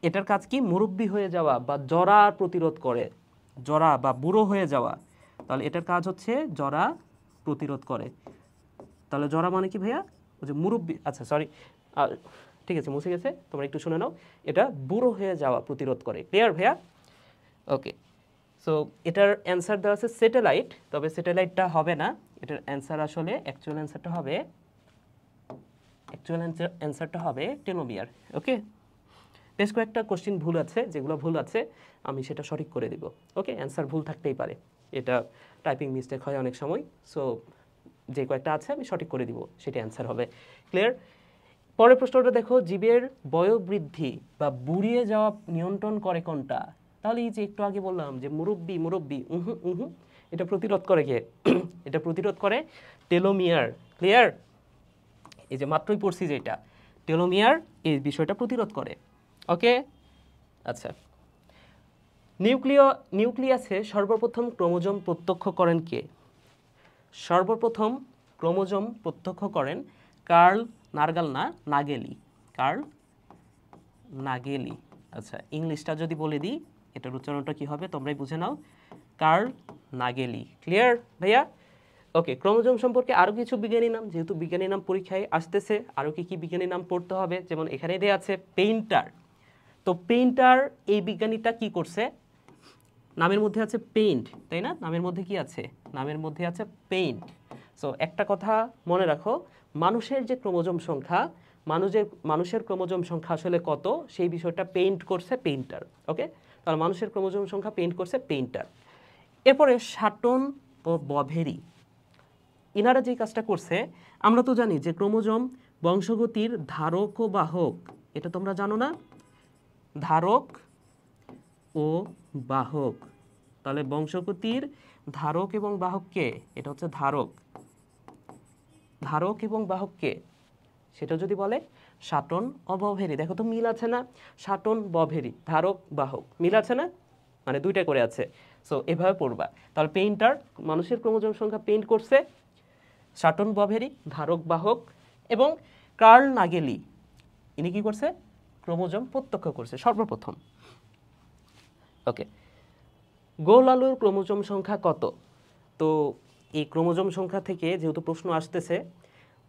S1: এটার কাজ কি? মুরব্বি হয়ে যাওয়া বা জরা প্রতিরোধ করে, জরা বা বুড়ো হয়ে যাওয়া। তাহলে এটার কাজ হচ্ছে জরা প্রতিরোধ করে। তাহলে জরা মানে কি ভাইয়া? ওই যে মুরব্বি, আচ্ছা সরি, ঠিক আছে, মুছে গেছে, তোমরা একটু শুনে নাও। এটা বুড়ো হয়ে যাওয়া প্রতিরোধ করে। ক্লিয়ার ভাইয়া? ওকে, সো এটার অ্যান্সার দেওয়া আছে স্যাটেলাইট, তবে স্যাটেলাইটটা হবে না, এটার অ্যান্সার আসলে অ্যাকচুয়াল অ্যান্সারটা হবে টেলোমিয়ার। ওকে, বেশ কয়েকটা কোশ্চিন ভুল আছে, যেগুলো ভুল আছে আমি সেটা সঠিক করে দিব। ওকে, অ্যান্সার ভুল থাকতেই পারে, এটা টাইপিং মিস্টেক হয় অনেক সময়। সো যে কয়েকটা আছে আমি সঠিক করে দিব, সেটা অ্যান্সার হবে। ক্লিয়ার? পরের প্রশ্নটা দেখো, জীবের বয়োবৃদ্ধি বা বুড়িয়ে যাওয়া নিয়ন্ত্রণ করে কোনটা? তাহলে এই যে একটু আগে বললাম যে মুরব্বি, এটা প্রতিরোধ করে কে? এটা প্রতিরোধ করে টেলোমিয়ার। ক্লিয়ার? এই যে মাত্রই পড়ছি যে এটা টেলোমিয়ার এই বিষয়টা প্রতিরোধ করে। ওকে, আচ্ছা, নিউক্লিয়াসে সর্বপ্রথম ক্রোমোজোম প্রত্যক্ষ করেন কে? সর্বপ্রথম ক্রোমোজোম প্রত্যক্ষ করেন কার্ল নাগেলি। আচ্ছা, ইংলিশটা যদি বলে দিই, এটার উচ্চারণটা কি হবে তোমরাই বুঝে নাও। কার্নেগেলি। ক্লিয়ার ভাইয়া? ওকে, ক্রোমোজোম সম্পর্কে আরও কিছু বিজ্ঞানী নাম, যেহেতু বিজ্ঞানী নাম পরীক্ষায় আসতেছে, আরও কি কি বিজ্ঞানী নাম পড়তে হবে, যেমন এখানে দেয়া আছে পেইন্টার। তো পেইন্টার এই বিজ্ঞানীটা কি করছে? নামের মধ্যে আছে পেইন্ট, তাই না? নামের মধ্যে কি আছে? নামের মধ্যে আছে পেইন্ট। সো একটা কথা মনে রাখো, মানুষের যে ক্রোমোজোম সংখ্যা, মানুষের ক্রোমোজোম সংখ্যা আসলে কত, সেই বিষয়টা পেইন্ট করছে পেইন্টার। ওকে, তাহলে মানুষের ক্রোমোজোম সংখ্যা পেইন্ট করছে পেইন্টার। এরপরে শাটন ও বভেরি, ইনারা যে কাজটা করছে, আমরা তো জানি যে ক্রোমোজোম বংশগতির ধারক ও বাহক, এটা তোমরা জানো না? ধারক ও বাহক। তাহলে বংশগতির ধারক এবং বাহককে, এটা হচ্ছে ধারক, ধারক এবং বাহককে, সেটা যদি বলে শাটন ও বভেরি। দেখো তো মিল আছে না? শাটন বভেরি, ধারক বাহক, মিল আছে না? মানে দুইটা করে আছে। সো এভাবে পড়বা। তাহলে পেইন্টার মানুষের ক্রোমোজোম সংখ্যা পেইন্ট করছে, শাটন বভেরি ধারক বাহক, এবং কার্নেগেলি ইনি কি করছে? ক্রোমোজোম প্রত্যক্ষ করছে সর্বপ্রথম। ওকে, গোল আলুর ক্রোমোজোম সংখ্যা কত? তো এই ক্রোমোজোম সংখ্যা থেকে যেহেতু প্রশ্ন আসতেছে,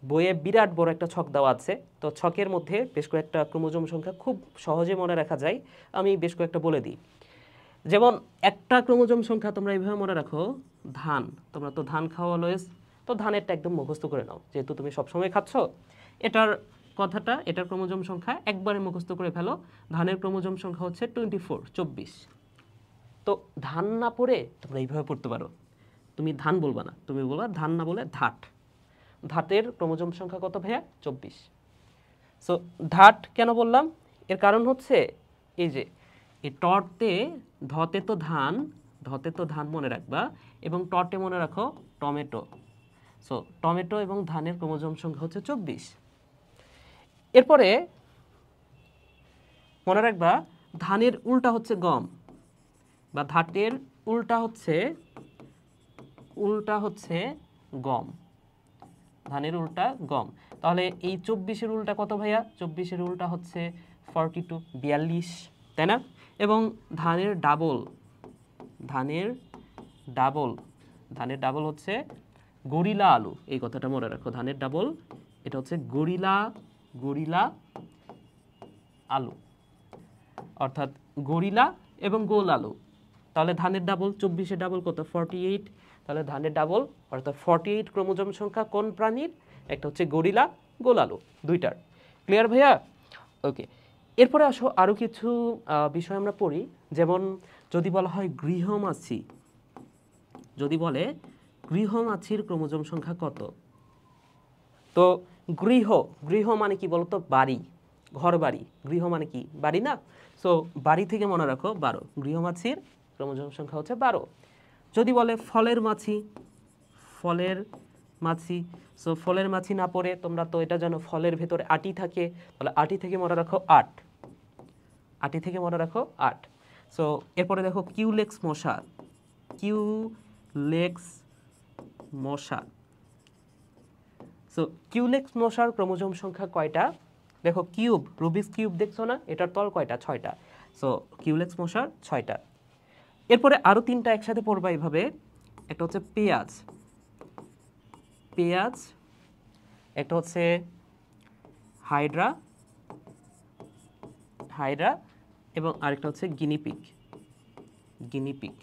S1: বইয়ে বিরাট বড় একটা ছক দেওয়া আছে, তো ছকের মধ্যে বেশ কয়েকটা ক্রোমোজোম সংখ্যা খুব সহজে মনে রাখা যায়, আমি বেশ কয়েকটা বলে দিই। যেমন একটা ক্রোমোজোম সংখ্যা তোমরা এইভাবে মনে রাখো, ধান, তোমরা তো ধান খাওয়া অলওয়েজ, তো ধানেরটা একদম মুখস্থ করে নাও, যেহেতু তুমি সবসময় খাচ্ছ। এটার কথাটা, এটার ক্রোমোজোম সংখ্যা একবারে মুখস্থ করে ফেলো। ধানের ক্রোমোজোম সংখ্যা হচ্ছে 24, 24। তো ধান না পড়ে তোমরা এইভাবে পড়তে পারো, তুমি ধান বলবা না, তুমি বলবা ধান না বলে ধাট। ধাতের ক্রোমোজোম সংখ্যা কত ভাইয়া? 24। সো ধাট কেন বললাম? এর কারণ হচ্ছে এই যে এই টতে, ধতে তো ধান, ধতে তো ধান মনে রাখবা, এবং টটে মনে রাখো টমেটো। সো টমেটো এবং ধানের ক্রোমোজোম সংখ্যা হচ্ছে 24। এরপরে মনে রাখবা ধানের উল্টা হচ্ছে গম, বা ধাতের উল্টা হচ্ছে গম, ধানের উল্টা গম। তাহলে এই 24-এর উল্টা কত ভাইয়া? 24-এর উল্টা হচ্ছে 42, 42, তাই না? এবং ধানের ডাবল, ধানের ডাবল হচ্ছে গরিলা আলু, এই কথাটা মনে রাখো। ধানের ডাবল এটা হচ্ছে গরিলা আলু, অর্থাৎ গরিলা এবং গোল আলু। তাহলে ধানের ডাবল, 24-এর ডাবল কত? 48। তাহলে ধানের ডাবল অর্থাৎ 48 ক্রোমোজোম সংখ্যা কোন প্রাণীর? একটা হচ্ছে গরিলা, গোল আলু, দুইটার। ক্লিয়ার ভাইয়া? ওকে, এরপরে আসো আরও কিছু বিষয় আমরা পড়ি। যেমন যদি বলা হয় গৃহমাছি, যদি বলে গৃহমাছির ক্রোমোজোম সংখ্যা কত? তো গৃহ মানে কি বলতো? বাড়ি, ঘর বাড়ি। গৃহ মানে কি? বাড়ি না? সো বাড়ি থেকে মনে রাখো 12। গৃহমাছির ক্রোমোজোম সংখ্যা হচ্ছে 12। যদি বলে ফলের মাছি, সো ফলের মাছি না পড়ে তোমরা তো এটা জানো ফলের ভেতরে আটি থাকে, তাহলে আটি থেকে মনে রাখো 8, আটি থেকে মনে রাখো 8। সো এরপরে দেখো কিউলেক্স মশা, সো কিউলেক্স মশার ক্রোমোজোম সংখ্যা কয়টা? দেখো কিউব, রুবিক্স কিউব দেখছো না, এটার তল কয়টা? 6টা। সো কিউলেক্স মশার 6টা। এরপরে আরও 3টা একসাথে পড়বা এইভাবে। একটা হচ্ছে পেঁয়াজ, একটা হচ্ছে হাইড্রা, এবং আরেকটা হচ্ছে গিনিপিগ।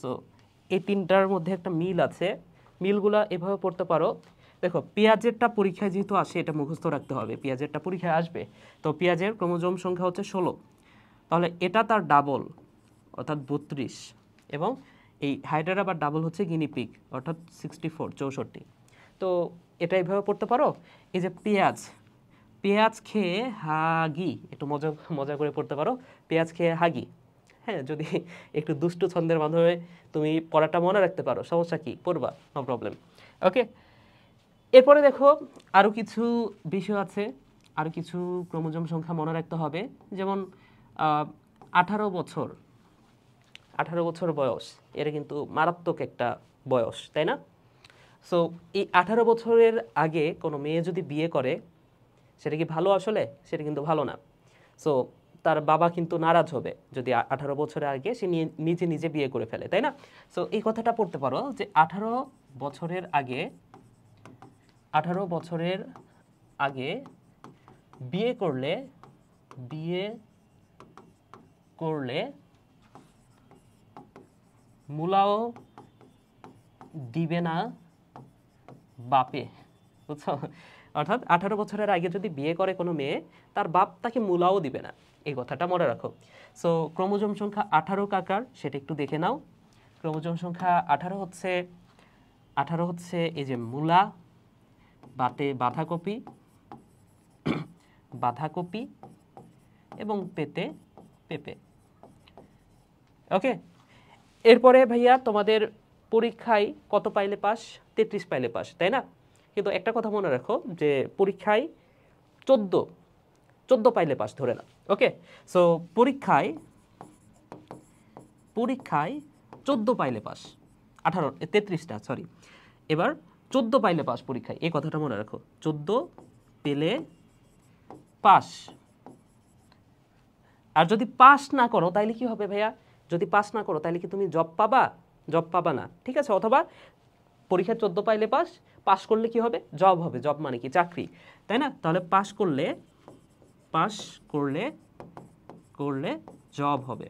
S1: সো এই 3টার মধ্যে একটা মিল আছে, মিলগুলা এভাবে পড়তে পারো। দেখো পেঁয়াজেরটা পরীক্ষায় যেহেতু আসে, এটা মুখস্থ রাখতে হবে, পেঁয়াজেরটা পরীক্ষায় আসবে। তো পেঁয়াজের ক্রোমোজোম সংখ্যা হচ্ছে 16, তাহলে এটা তার ডাবল অর্থাৎ 32, এবং এই হাইড্রার আবার ডাবল হচ্ছে গিনিপিগ অর্থাৎ 64। তো এটা এইভাবে পড়তে পারো। এই যে পেঁয়াজ খেয়ে হাগি, একটু মজা করে পড়তে পারো, পেঁয়াজ খেয়ে হাগি। হ্যাঁ, যদি একটু দুষ্টু ছন্দের মাধ্যমে তুমি পড়াটা মনে রাখতে পারো, সমস্যা কি? পড়বা, নো প্রবলেম। ওকে, এরপরে দেখো আরও কিছু বিষয় আছে, আরও কিছু ক্রোমোজোম সংখ্যা মনে রাখতে হবে। যেমন 18 বছর বয়স, এটা কিন্তু মারাত্মক একটা বয়স, তাই না? সো এই 18 বছরের আগে কোনো মেয়ে যদি বিয়ে করে, সেটা কি ভালো? আসলে সেটা কিন্তু ভালো না। সো তার বাবা কিন্তু নারাজ হবে যদি 18 বছরের আগে সে নিজে নিজে বিয়ে করে ফেলে, তাই না? সো এই কথাটা পড়তে পারো যে 18 বছরের আগে বিয়ে করলে মুলাও দিবে না বাপে, বুঝছো? অর্থাৎ 18 বছরের আগে যদি বিয়ে করে কোনো মেয়ে, তার বাপ তাকে মুলাও দিবে না, এই কথাটা মনে রাখো। সো ক্রোমোজোম সংখ্যা 18 কাকার সেটা একটু দেখে নাও। ক্রোমোজোম সংখ্যা 18 হচ্ছে এই যে মূলা, বাতে বাঁধাকপি এবং পেতে পেঁপে। ওকে, এরপরে ভাইয়া তোমাদের পরীক্ষায় কত পাইলে পাস? 33 পাইলে পাস, তাই না? কিন্তু একটা কথা মনে রাখো যে পরীক্ষায় 14 পাইলে পাস ধরে না। ওকে, সো পরীক্ষায় 14 পাইলে পাস, 33টা সরি, এবার 14 পাইলে পাস পরীক্ষায়, এই কথাটা মনে রাখো। 14 পেলে পাস। আর যদি পাস না করো তাইলে কি হবে ভাইয়া? যদি পাস না করো তাহলে কি তুমি জব পাবা না, ঠিক আছে? অথবা পরীক্ষায় 14 পাইলে পাস করলে কি হবে? জব হবে। জব মানে কি? চাকরি, তাই না? তাহলে পাস করলে জব হবে,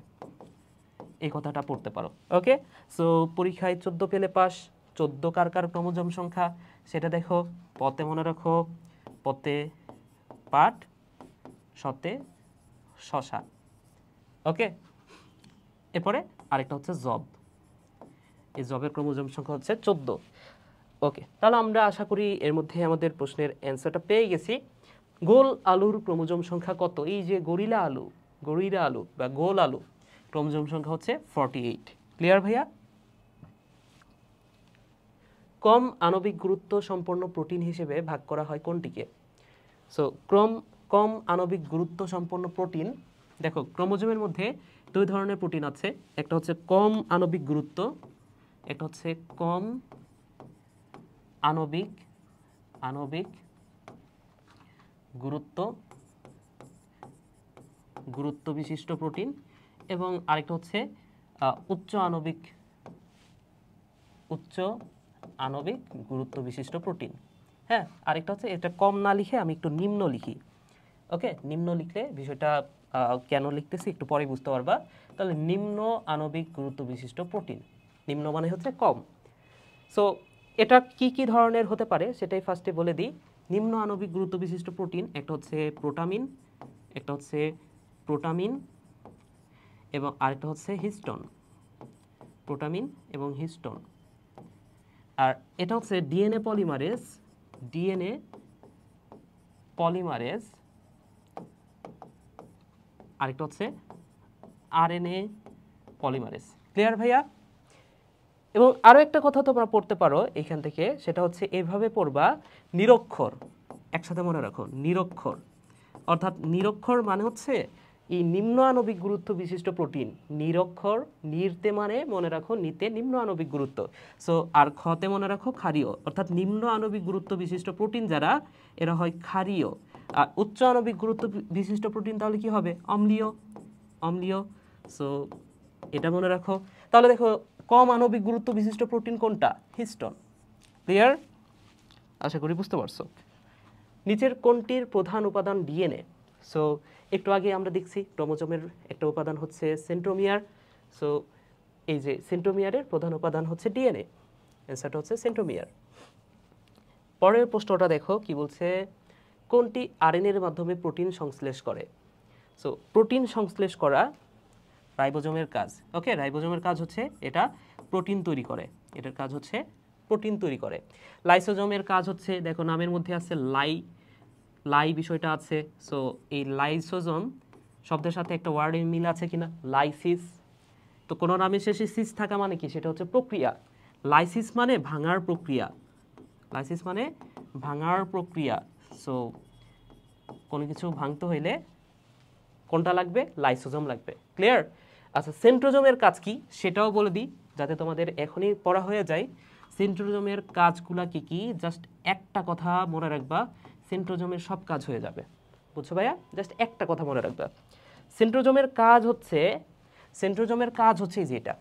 S1: এই কথাটা পড়তে পারো। ওকে, সো পরীক্ষায় 14 পেলে পাস। 14 কার ক্রোমোজোম সংখ্যা সেটা দেখো। পতে মনে রাখো, পতে পাট, শতে শশা। ওকে, এরপরে আরেকটা হচ্ছে জব। এই জবের ক্রোমোজোম সংখ্যা হচ্ছে 14। ওকে, তাহলে আমরা আশা করি এর মধ্যে আমাদের প্রশ্নের অ্যান্সারটা পেয়ে গেছি। গোল আলুর ক্রোমোজোম সংখ্যা কত? এই যে গরিলা আলু বা গোল আলু, ক্রোমোজোম সংখ্যা হচ্ছে 48। ক্লিয়ার ভাইয়া? কম আণবিক গুরুত্ব সম্পন্ন প্রোটিন হিসেবে ভাগ করা হয় কোনটিকে? সো কম আণবিক গুরুত্ব সম্পন্ন প্রোটিন, দেখো ক্রোমোজোমের মধ্যে দুই ধরনের প্রোটিন আছে। একটা হচ্ছে কম আণবিক গুরুত্ব, একটা হচ্ছে কম আণবিক গুরুত্ব বিশিষ্ট প্রোটিন, এবং আরেকটা হচ্ছে উচ্চ আণবিক গুরুত্ব বিশিষ্ট প্রোটিন। হ্যাঁ, আরেকটা হচ্ছে, এটা কম না লিখে আমি একটু নিম্ন লিখি। ওকে, নিম্ন লিখলে বিষয়টা কেন লিখতেছি একটু পরে বুঝতে পারবা। তাহলে নিম্ন আণবিক গুরুত্ব বিশিষ্ট প্রোটিন, নিম্ন মানে হচ্ছে কম। সো এটা কি কি ধরনের হতে পারে সেটাই ফার্স্টে বলে দিই। নিম্ন আণবিক গুরুত্ব বিশিষ্ট প্রোটিন একটা হচ্ছে প্রোটামিন এবং আরেকটা হচ্ছে হিস্টোন। প্রোটামিন এবং হিস্টোন। আর এটা হচ্ছে ডিএনএ পলিমারেজ, আরেকটা হচ্ছে আরএনএ পলিমারেজ। ক্লিয়ার ভাইয়া? এবং আরো একটা কথা তোমরা পড়তে পারো এখান থেকে, সেটা হচ্ছে এইভাবে পড়বা, নিরক্ষর। একসাথে মনে রাখো, নিরক্ষর। অর্থাৎ নিরক্ষর মানে হচ্ছে এই নিম্ন আণবিক গুরুত্ব বিশিষ্ট প্রোটিন। নিরক্ষর, নিরতে মানে মনে রাখো নিতে নিম্ন আণবিক গুরুত্ব। সো আর খতে মনে রাখো ক্ষারীয়। অর্থাৎ নিম্ন আণবিক গুরুত্ব বিশিষ্ট প্রোটিন যারা, এরা হয় ক্ষারীয়। আর উচ্চ আণবিক গুরুত্ব বিশিষ্ট প্রোটিন তাহলে কি হবে? অম্লীয়। সো এটা মনে রাখো। তাহলে দেখো কম আণবিক গুরুত্ব বিশিষ্ট প্রোটিন কোনটা? হিস্টোন। ক্লিয়ার? আশা করি বুঝতে পারছো। নিচের কোনটির প্রধান উপাদান ডিএনএ? সো একটু আগে আমরা দেখছি ক্রোমোজোমের একটা উপাদান হচ্ছে সেন্ট্রোমিয়ার। সো এই যে সেন্ট্রোমিয়ারের প্রধান উপাদান হচ্ছে ডিএনএ, অ্যান্সারটা হচ্ছে সেন্ট্রোমিয়ার। পরের প্রশ্নটা দেখো কি বলছে, কোনটি আরএনএর মাধ্যমে প্রোটিন সংশ্লেষ করে? সো প্রোটিন সংশ্লেষ করা রাইবোজোমের কাজ। ওকে, রাইবোজোমের কাজ হচ্ছে এটা প্রোটিন তৈরি করে, এটার কাজ হচ্ছে প্রোটিন তৈরি করে। লাইসোজোমের কাজ হচ্ছে, দেখো নামের মধ্যে আছে লাই বিষয়টা আছে। সো এই লাইসোজোম শব্দের সাথে একটা ওয়ার্ডের মিল আছে কিনা? লাইসিস। তো কোনো নামের শেষে সিস থাকা মানে কি? সেটা হচ্ছে প্রক্রিয়া। লাইসিস মানে ভাঙার প্রক্রিয়া। সো কোনো কিছু ভাঙতে হইলে কোনটা লাগবে? লাইসোজোম লাগবে। ক্লিয়ার? আচ্ছা, সেন্ট্রোজোমের কাজ কি সেটাও বলে দিই যাতে তোমাদের এখনই পড়া হয়ে যায়। সেন্ট্রোজোমের কাজগুলা কি কি, জাস্ট একটা কথা মনে রাখবা, সেন্ট্রোজোমের সব কাজ হয়ে যাবে। বুঝছো ভাইয়া? জাস্ট একটা কথা মনে রাখবা, সেন্ট্রোজোমের কাজ হচ্ছে এই যে এটা,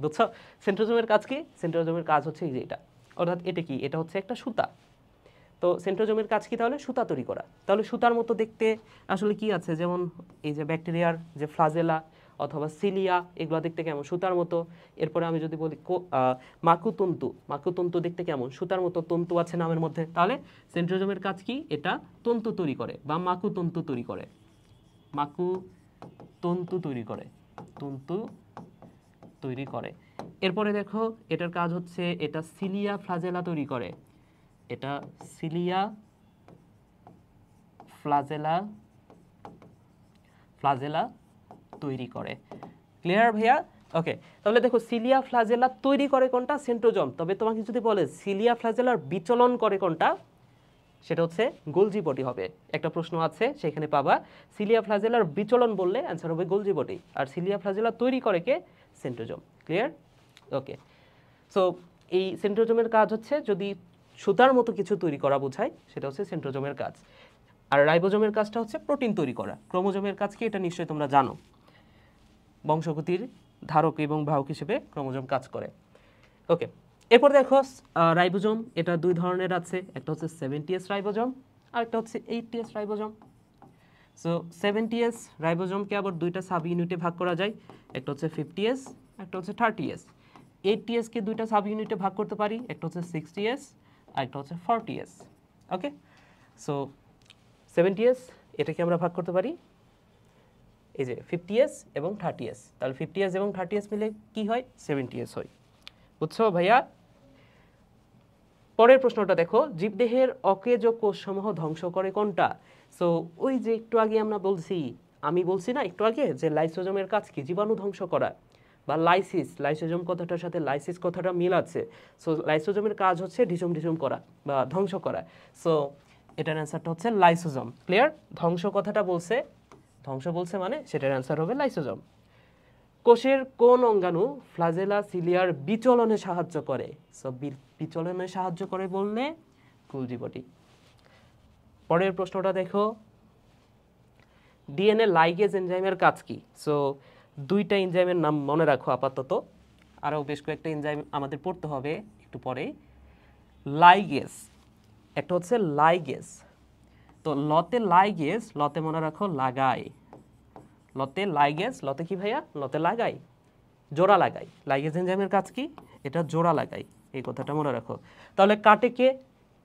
S1: বুঝছো? সেন্ট্রোজোমের কাজ কি? সেন্ট্রোজোমের কাজ হচ্ছে এই যে এটা, অর্থাৎ এটা কি, এটা হচ্ছে একটা সুতা। তো সেন্ট্রোজোমের কাজ কি তাহলে? সুতা তৈরি করা। তাহলে সুতার মতো দেখতে আসলে কি আছে, যেমন এই যে ব্যাকটেরিয়ার যে ফ্লাজেলা অথবা সিলিয়া, এগুলো দেখতে কেমন? সুতার মতো। এরপরে আমি যদি বলি মাকুতন্তু, মাকুতন্তু দেখতে কেমন? সুতার মতো তন্তু আছে নামের মধ্যে। তাহলে সেন্ট্রোজোমের কাজ কি? এটা তন্তু তৈরি করে বা মাকুতন্তু তৈরি করে, মাকুতন্তু তৈরি করে, তন্তু তৈরি করে। এরপরে দেখো এটার কাজ হচ্ছে এটা সিলিয়া ফ্লাজেলা তৈরি করে, এটা সিলিয়া ফ্লাজেলা তৈরি করে। ক্লিয়ার ভাইয়া? ওকে, তাহলে দেখো সিলিয়া ফ্লাজেলা তৈরি করে কোনটা? সেন্ট্রোজোম। তবে তোমাকে যদি বলে সিলিয়া ফ্লাজেলার বিচলন করে কোনটা, সেটা হচ্ছে গোলজি বডি হবে। একটা প্রশ্ন আছে সেখানে পাবা, সিলিয়া ফ্লাজেলার বিচলন বললে অ্যান্সার হবে গোলজি বডি, আর সিলিয়া ফ্লাজেলা তৈরি করে কে? সেন্ট্রোজোম। ক্লিয়ার? ওকে, সো এই সেন্ট্রোজোমের কাজ হচ্ছে যদি সুতার মতো কিছু তৈরি করা বোঝায়, সেটা হচ্ছে সেন্ট্রোজোমের কাজ। আর রাইবোজোমের কাজটা হচ্ছে প্রোটিন তৈরি করা। ক্রোমোজোমের কাজ কি? এটা নিশ্চয়ই তোমরা জানো, বংশগতির ধারক এবং বাহক হিসেবে ক্রোমোজোম কাজ করে। ওকে, এরপর দেখো রাইবোজোম, এটা দুই ধরনের আছে, একটা হচ্ছে 70S রাইবোজোম আর একটা হচ্ছে 80S রাইবোজোম। সো 70S রাইবোজোমকে আবার দুইটা সাব ইউনিটে ভাগ করা যায়, একটা হচ্ছে 50S, একটা হচ্ছে 30S। 80S কে দুইটা সাব ইউনিটে ভাগ করতে পারি, একটা হচ্ছে 60S আর একটা হচ্ছে 40S। ওকে, সো 70S এটাকে আমরা ভাগ করতে পারি এই যে 50S এবং 30S, তাহলে 50S এবং 30S মিলে কি হয়? 70S হয়। বুঝছো ভাইয়া? পরের প্রশ্নটা দেখো, জীবদেহের অকেজ কোষসমূহ ধ্বংস করে কোনটা? সো ওই যে একটু আগে আমি বলছি না একটু আগে যে লাইসোজোমের কাজ কি? জীবাণু ধ্বংস করা বা লাইসিস, লাইসোজোম কথাটার সাথে লাইসিস কথাটা মিল আছে। সো লাইসোজোমের কাজ হচ্ছে ঢিসুম করা বা ধ্বংস করা। সো এটার অ্যান্সারটা হচ্ছে লাইসোজোম। ক্লিয়ার? ধ্বংস কথাটা বলছে, ধ্বংস বলছে মানে সেটার অ্যান্সার হবে লাইসোজোম। কোষের কোন অঙ্গাণু ফ্লাজেলা সিলিয়ার বিচলনে সাহায্য করে? সো বিচলনে সাহায্য করে বললে গোলজি বডি। পরের প্রশ্নটা দেখো, ডিএনএ লাইগেজ এনজাইমের কাজ কি? সো দুইটা এনজাইমের নাম মনে রাখো আপাতত, আরও বেশ কয়েকটা এনজাইম আমাদের পড়তে হবে একটু পরেই। লাইগেজ, একটা হচ্ছে লাইগেজ, তো লতে লাইগেজ, লতে মনে রাখো লাগাই, লতে লাইগেজ, লতে কি ভাইয়া? লতে লাগাই, জোড়া লাগাই। লাইগেজ এনজাইমের কাজ কি? এটা জোড়া লাগাই, এই কথাটা মনে রাখো। তাহলে কাটে কে?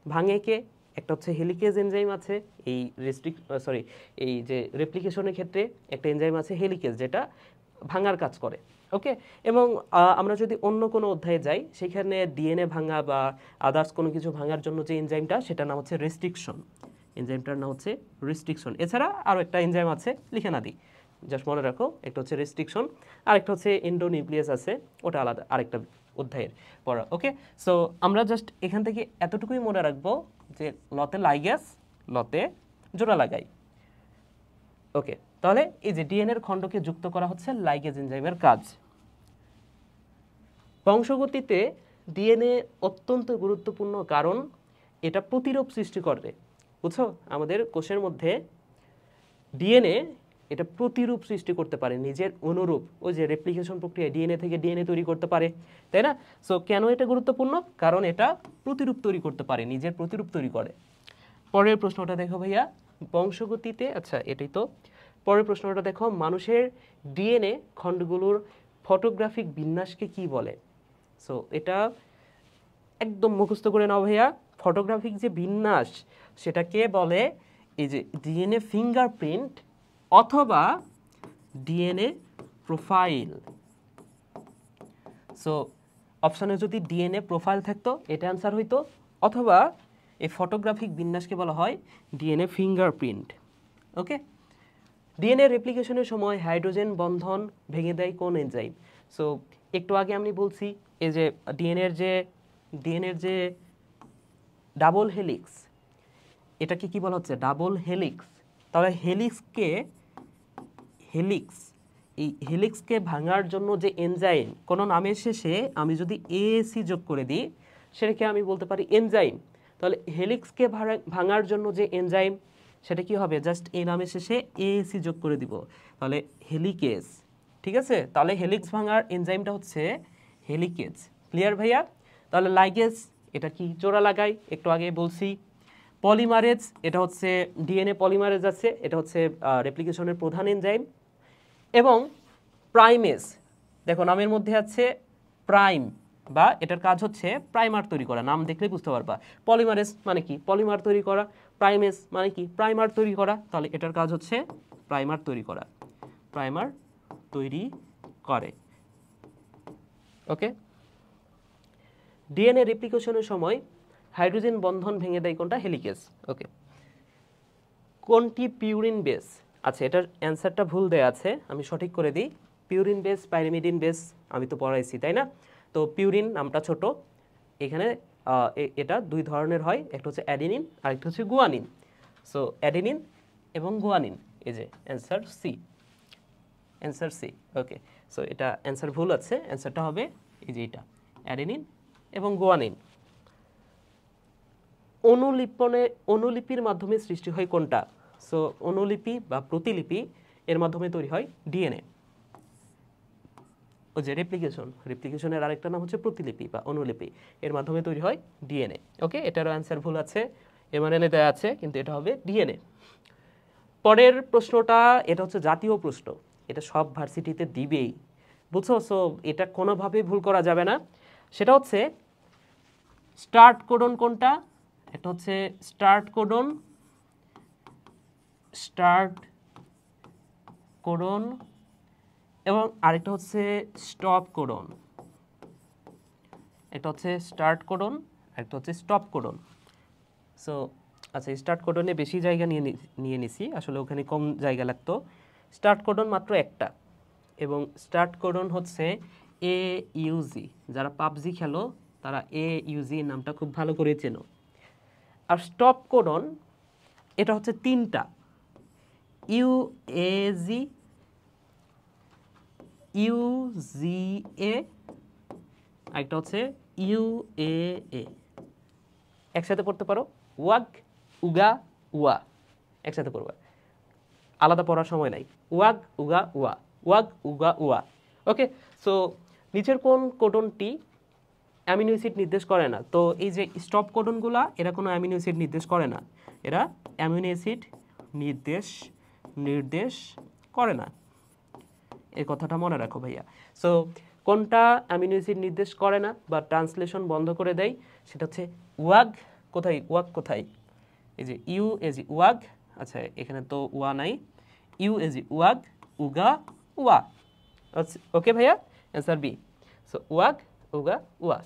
S1: ভাঙে কে? একটা হচ্ছে হেলিকেজ এনজাইম আছে, এই এই যে রেপ্লিকেশনের ক্ষেত্রে একটা এনজাইম আছে হেলিকেজ, যেটা ভাঙার কাজ করে। ওকে, এবং আমরা যদি অন্য কোনো অধ্যায়ে যাই, সেখানে ডিএনএ ভাঙা বা আদার্স কোনো কিছু ভাঙার জন্য যে এনজাইমটা, সেটার নাম হচ্ছে রেস্ট্রিকশন। এনজাইমটার নাম হচ্ছে রেস্ট্রিকশন। এছাড়া আরও একটা এনজাইম আছে, লিখে না দিই, জাস্ট মনে রাখো, একটা হচ্ছে রেস্ট্রিকশন আর একটা হচ্ছে এন্ডোনিউক্লিয়াস আছে, ওটা আলাদা আরেকটা অধ্যায়ের পড়া। ওকে, সো আমরা জাস্ট এখান থেকে এতটুকুই মনে রাখবো যে লতে লাইগেজ, লতে জোড়া লাগাই। ওকে, তাহলে এই যে ডিএনএর খণ্ডকে যুক্ত করা হচ্ছে লাইগেজ এনজাইমের কাজ। বংশগতিতে ডিএনএ অত্যন্ত গুরুত্বপূর্ণ, কারণ এটা প্রতিরূপ সৃষ্টি করে। বুঝছো? আমাদের কোষের মধ্যে ডিএনএ এটা প্রতিরূপ সৃষ্টি করতে পারে, নিজের অনুরূপ। ওই যে রেপ্লিকেশন প্রক্রিয়া, ডিএনএ থেকে ডিএনএ তৈরি করতে পারে, তাই না? সো কেন এটা গুরুত্বপূর্ণ? কারণ এটা প্রতিরূপ তৈরি করতে পারে, নিজের প্রতিরূপ তৈরি করে। পরের প্রশ্নটা দেখো ভাইয়া, বংশগতিতে, আচ্ছা এটাই তো। পরের প্রশ্নটা দেখো, মানুষের ডিএনএ খণ্ডগুলোর ফটোগ্রাফিক বিন্যাসকে কি বলে? সো এটা একদম মুখস্থ করে নাও ভাইয়া। ফটোগ্রাফিক যে বিন্যাস, সেটাকে বলে এই যে ডিএনএ ফিঙ্গারপ্রিন্ট অথবা ডিএনএ প্রোফাইল। সো অপশানে যদি ডিএনএ প্রোফাইল থাকতো এটা অ্যান্সার হইতো, অথবা এই ফটোগ্রাফিক বিন্যাসকে বলা হয় ডিএনএ ফিঙ্গারপ্রিন্ট। ওকে, ডিএনএ রেপ্লিকেশনের সময় হাইড্রোজেন বন্ধন ভেঙে দেয় কোন এনজাইম? সো একটু আগে আমি বলছি এই যে ডিএনএর যে ডাবল হেলিক্স, এটাকে কি বলা হচ্ছে? Double helix. তাহলে এই হেলিক্সকে ভাঙার জন্য যে এনজাইম, কোনো নামের শেষে আমি যদি এসি যোগ করে দিই, সেটাকে আমি বলতে পারি এনজাইম। তাহলে হেলিক্সকে ভাঙার জন্য যে এনজাইম, সেটা কি হবে, জাস্ট এই নামের শেষে এএসি যোগ করে দিব, তাহলে হেলিকেজ। ঠিক আছে, তাহলে হেলিক্স ভাঙার এনজাইমটা হচ্ছে হেলিকেজ। ক্লিয়ার ভাইয়া? তাহলে লাইগেজ এটা কি, জোড়া লাগাই, একটু আগে বলছি। পলিমারেজ এটা হচ্ছে ডিএনএ পলিমারেজ আছে, এটা হচ্ছে রেপ্লিকেশনের প্রধান এনজাইম। এবং প্রাইমেজ, দেখো নামের মধ্যে আছে প্রাইম, বা এটার কাজ হচ্ছে প্রাইমার তৈরি করা, নাম দেখলে বুঝতে পারবা। পলিমারেজ মানে কি, পলিমার তৈরি করা। প্রাইমেজ মানে কি, প্রাইমার তৈরি করা। তাহলে এটার কাজ হচ্ছে প্রাইমার তৈরি করা, প্রাইমার তৈরি করে। ওকে, ডিএনএ রেপ্লিকেশনের সময় হাইড্রোজেন বন্ধন ভেঙে দেয় কোনটা, হেলিকেজ। ওকে, কোনটি পিউরিন বেস? আচ্ছা, এটার অ্যান্সারটা ভুল দেয়া আছে, আমি সঠিক করে দিই। পিউরিন বেস, পাইরিমিডিন বেস আমি তো পড়াইছি, তাই না? তো পিউরিন নামটা ছোট, এখানে এটা দুই ধরনের হয়, একটা হচ্ছে অ্যাডিনিন আর একটা হচ্ছে গুয়ানিন। সো অ্যাডিনিন এবং গুয়ানিন, এই যে অ্যান্সার সি, অ্যান্সার সি। ওকে, সো এটা অ্যান্সার ভুল আছে, অ্যান্সারটা হবে এই যে এটা, অ্যাডিনিন এবং গুয়ানিন। অনুলিপির মাধ্যমে সৃষ্টি হয় কোনটা? সো অনুলিপি বা প্রতিলিপি এর মাধ্যমে তৈরি হয় ডিএনএ। ও যে রেপ্লিকেশনের আরেকটা নাম হচ্ছে প্রতিলিপি বা অনুলিপি, এর মাধ্যমে তৈরি হয় ডিএনএ। ওকে, এটারও অ্যান্সার ভুল আছে, এমআরএনএ দেওয়া আছে কিন্তু এটা হবে ডিএনএ। পরের প্রশ্নটা, এটা হচ্ছে জাতীয় প্রশ্ন, এটা সব ভার্সিটিতে দিবেই, বুঝছো? সো এটা কোনোভাবেই ভুল করা যাবে না। সেটা হচ্ছে স্টার্ট কোডন কোনটা? এটা হচ্ছে স্টার্ট কোডন এবং আরেকটা হচ্ছে স্টপ কোডন। একটা হচ্ছে স্টার্ট কোডন, একটা হচ্ছে স্টপ কোডন। সো আচ্ছা, স্টার্ট কোডনে বেশি জায়গা নিয়ে নিছি, আসলে ওখানে কম জায়গা লাগতো। স্টার্ট কোডন মাত্র একটা, এবং স্টার্ট কোডন হচ্ছে AUG। যারা পাবজি খেলো তারা AUG নামটা খুব ভালো করে চেনো। আর স্টপ কোডন এটা হচ্ছে তিনটা, UAG, UGA, একটা হচ্ছে UAA। একসাথে পড়তে পারো, ওয়াগ, উগা, ওয়া, একসাথে পড়বা, আলাদা পড়ার সময় নাই। ওয়াগ, উগা, ওয়া, ওয়াগ, উগা, ওয়া। ওকে, সো নিচের কোন কোডনটি অ্যামিনো অ্যাসিড নির্দেশ করে না? তো এই যে স্টপ কোডনগুলা, এরা কোনো অ্যামিনো অ্যাসিড নির্দেশ করে না, এরা অ্যামিনো অ্যাসিড নির্দেশ করে না, এই কথাটা মনে রাখো ভাইয়া। সো কোনটা অ্যামিনো অ্যাসিড নির্দেশ করে না বা ট্রান্সলেশন বন্ধ করে দেয়? সেটা হচ্ছে ওয়াগ। কোথায় ওয়াগ, কোথায়? এই যে UAG, ওয়াগ। আচ্ছা, এখানে তো ওয়া নাই, UAG, ওয়াগ, উগা, ওয়া। ওকে ভাইয়া, অ্যান্সার বি। সো ওয়াগ, উগা, ওয়া।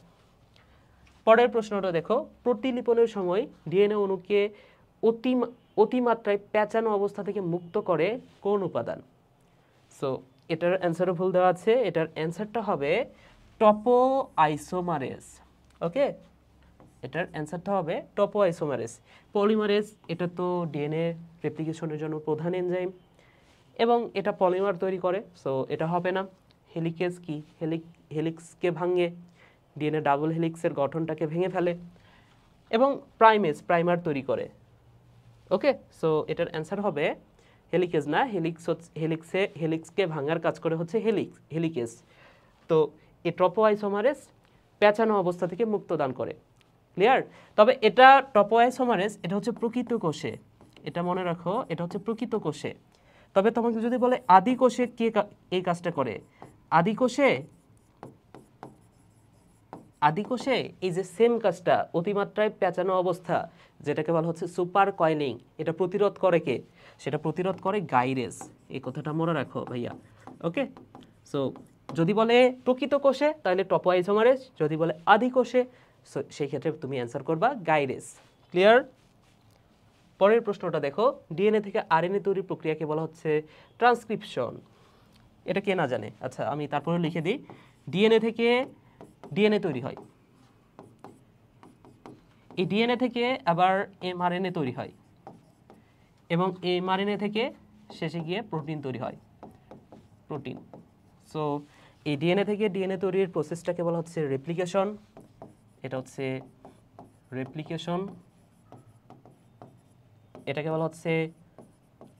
S1: পরের প্রশ্নটা দেখো, প্রতিলিপনের সময় ডিএনএ অণুকে অতিমাত্রায় পেঁচানো অবস্থা থেকে মুক্ত করে কোন উপাদান? সো এটার অ্যান্সারও ভুল দেওয়া আছে, এটার অ্যান্সারটা হবে টপো আইসোমারেজ। ওকে, এটার অ্যান্সারটা হবে টপো আইসোমারেজ। পলিমারেজ এটা তো ডিএনএ রেপ্লিকেশনের জন্য প্রধান এনজাইম এবং এটা পলিমার তৈরি করে, সো এটা হবে না। হেলিকেজ কি, হেলিক্সকে ভাঙে, ডিএনএ ডাবল হেলিক্সের গঠনটাকে ভেঙে ফেলে। এবং প্রাইমার তৈরি করে। ওকে, সো এটার অ্যান্সার হবে হেলিকেজ না, হেলিক্সকে ভাঙার কাজ করে হচ্ছে হেলিকেজ। তো এই ট্রপো আইসোমারেজ পেঁচানো অবস্থা থেকে মুক্ত দান করে। ক্লিয়ার? তবে এটা টপো আইসোমারেজ এটা হচ্ছে প্রকৃত কোষে, এটা মনে রাখো, এটা হচ্ছে প্রকৃত কোষে। তবে তোমাকে যদি বলে আদি কোষে কে এই কাজটা করে, আদি কোষে এই যে সেম কাজটা, অতিমাত্রায় পেঁচানো অবস্থা, যেটাকে বলা হচ্ছে সুপার কয়েলিং, এটা প্রতিরোধ করে কে? সেটা প্রতিরোধ করে গাইরেস। এই কথাটা মনে রাখো ভাইয়া। ওকে, সো যদি বলে প্রকৃত কোষে তাহলে টপো আইসোমারেজ, যদি বলে আদি কোষে সেই ক্ষেত্রে তুমি অ্যান্সার করবা গাইরেস। ক্লিয়ার? পরের প্রশ্নটা দেখো, ডিএনএ থেকে আরএনএ তৈরির প্রক্রিয়াকে বলা হচ্ছে ট্রান্সক্রিপশন। এটা কে না জানে? আচ্ছা, আমি তারপরে লিখে দিই, ডিএনএ থেকে ডিএনএ তৈরি হয়, এই ডিএনএ থেকে আবার এমআরএনএ তৈরি হয়, এবং এমআরএনএ থেকে শেষে গিয়ে প্রোটিন তৈরি হয়, প্রোটিন। সো এই ডিএনএ থেকে ডিএনএ তৈরির প্রসেসটাকে বলা হচ্ছে রেপ্লিকেশন। এটা হচ্ছে রেপ্লিকেশন। এটাকে বলা হচ্ছে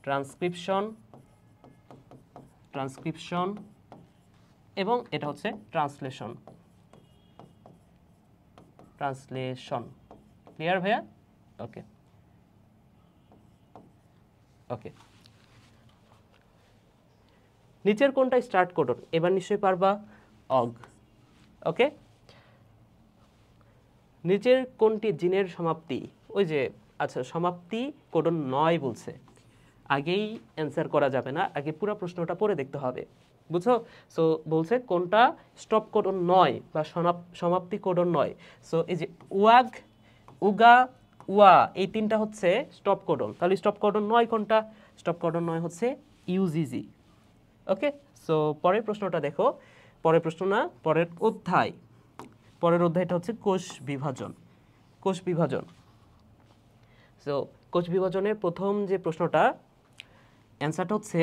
S1: ট্রান্সক্রিপশন এবং এটা হচ্ছে ট্রান্সলেশন। ক্লিয়ার ভাইয়া? ওকে ওকে, নিচের কোনটা স্টার্ট কোডন? এবার নিশ্চয়ই পারবা, অগ। ওকে, নিচের কোনটি জিনের সমাপ্তি? ওই যে আচ্ছা, সমাপ্তি কোডন 9 বলছে, আগেই অ্যান্সার করা যাবে না, আগে পুরো প্রশ্নটা পড়ে দেখতে হবে, বুঝছো? সো বলছে কোনটা স্টপ কোডন 9 বা সমাপ্তি কোডন 9। সো এই যে ওয়াগ, উগা, ওয়া, এই তিনটা হচ্ছে স্টপ কোডন। তাহলে স্টপ কোডন 9 কোনটা? স্টপ কোডন 9 হচ্ছে ইউজিজি। ওকে, সো পরের প্রশ্নটা দেখো, পরের প্রশ্ন না, পরের অধ্যায়টা হচ্ছে কোষ বিভাজন। সো কোষ বিভাজনের প্রথম যে প্রশ্নটা, অ্যান্সারটা হচ্ছে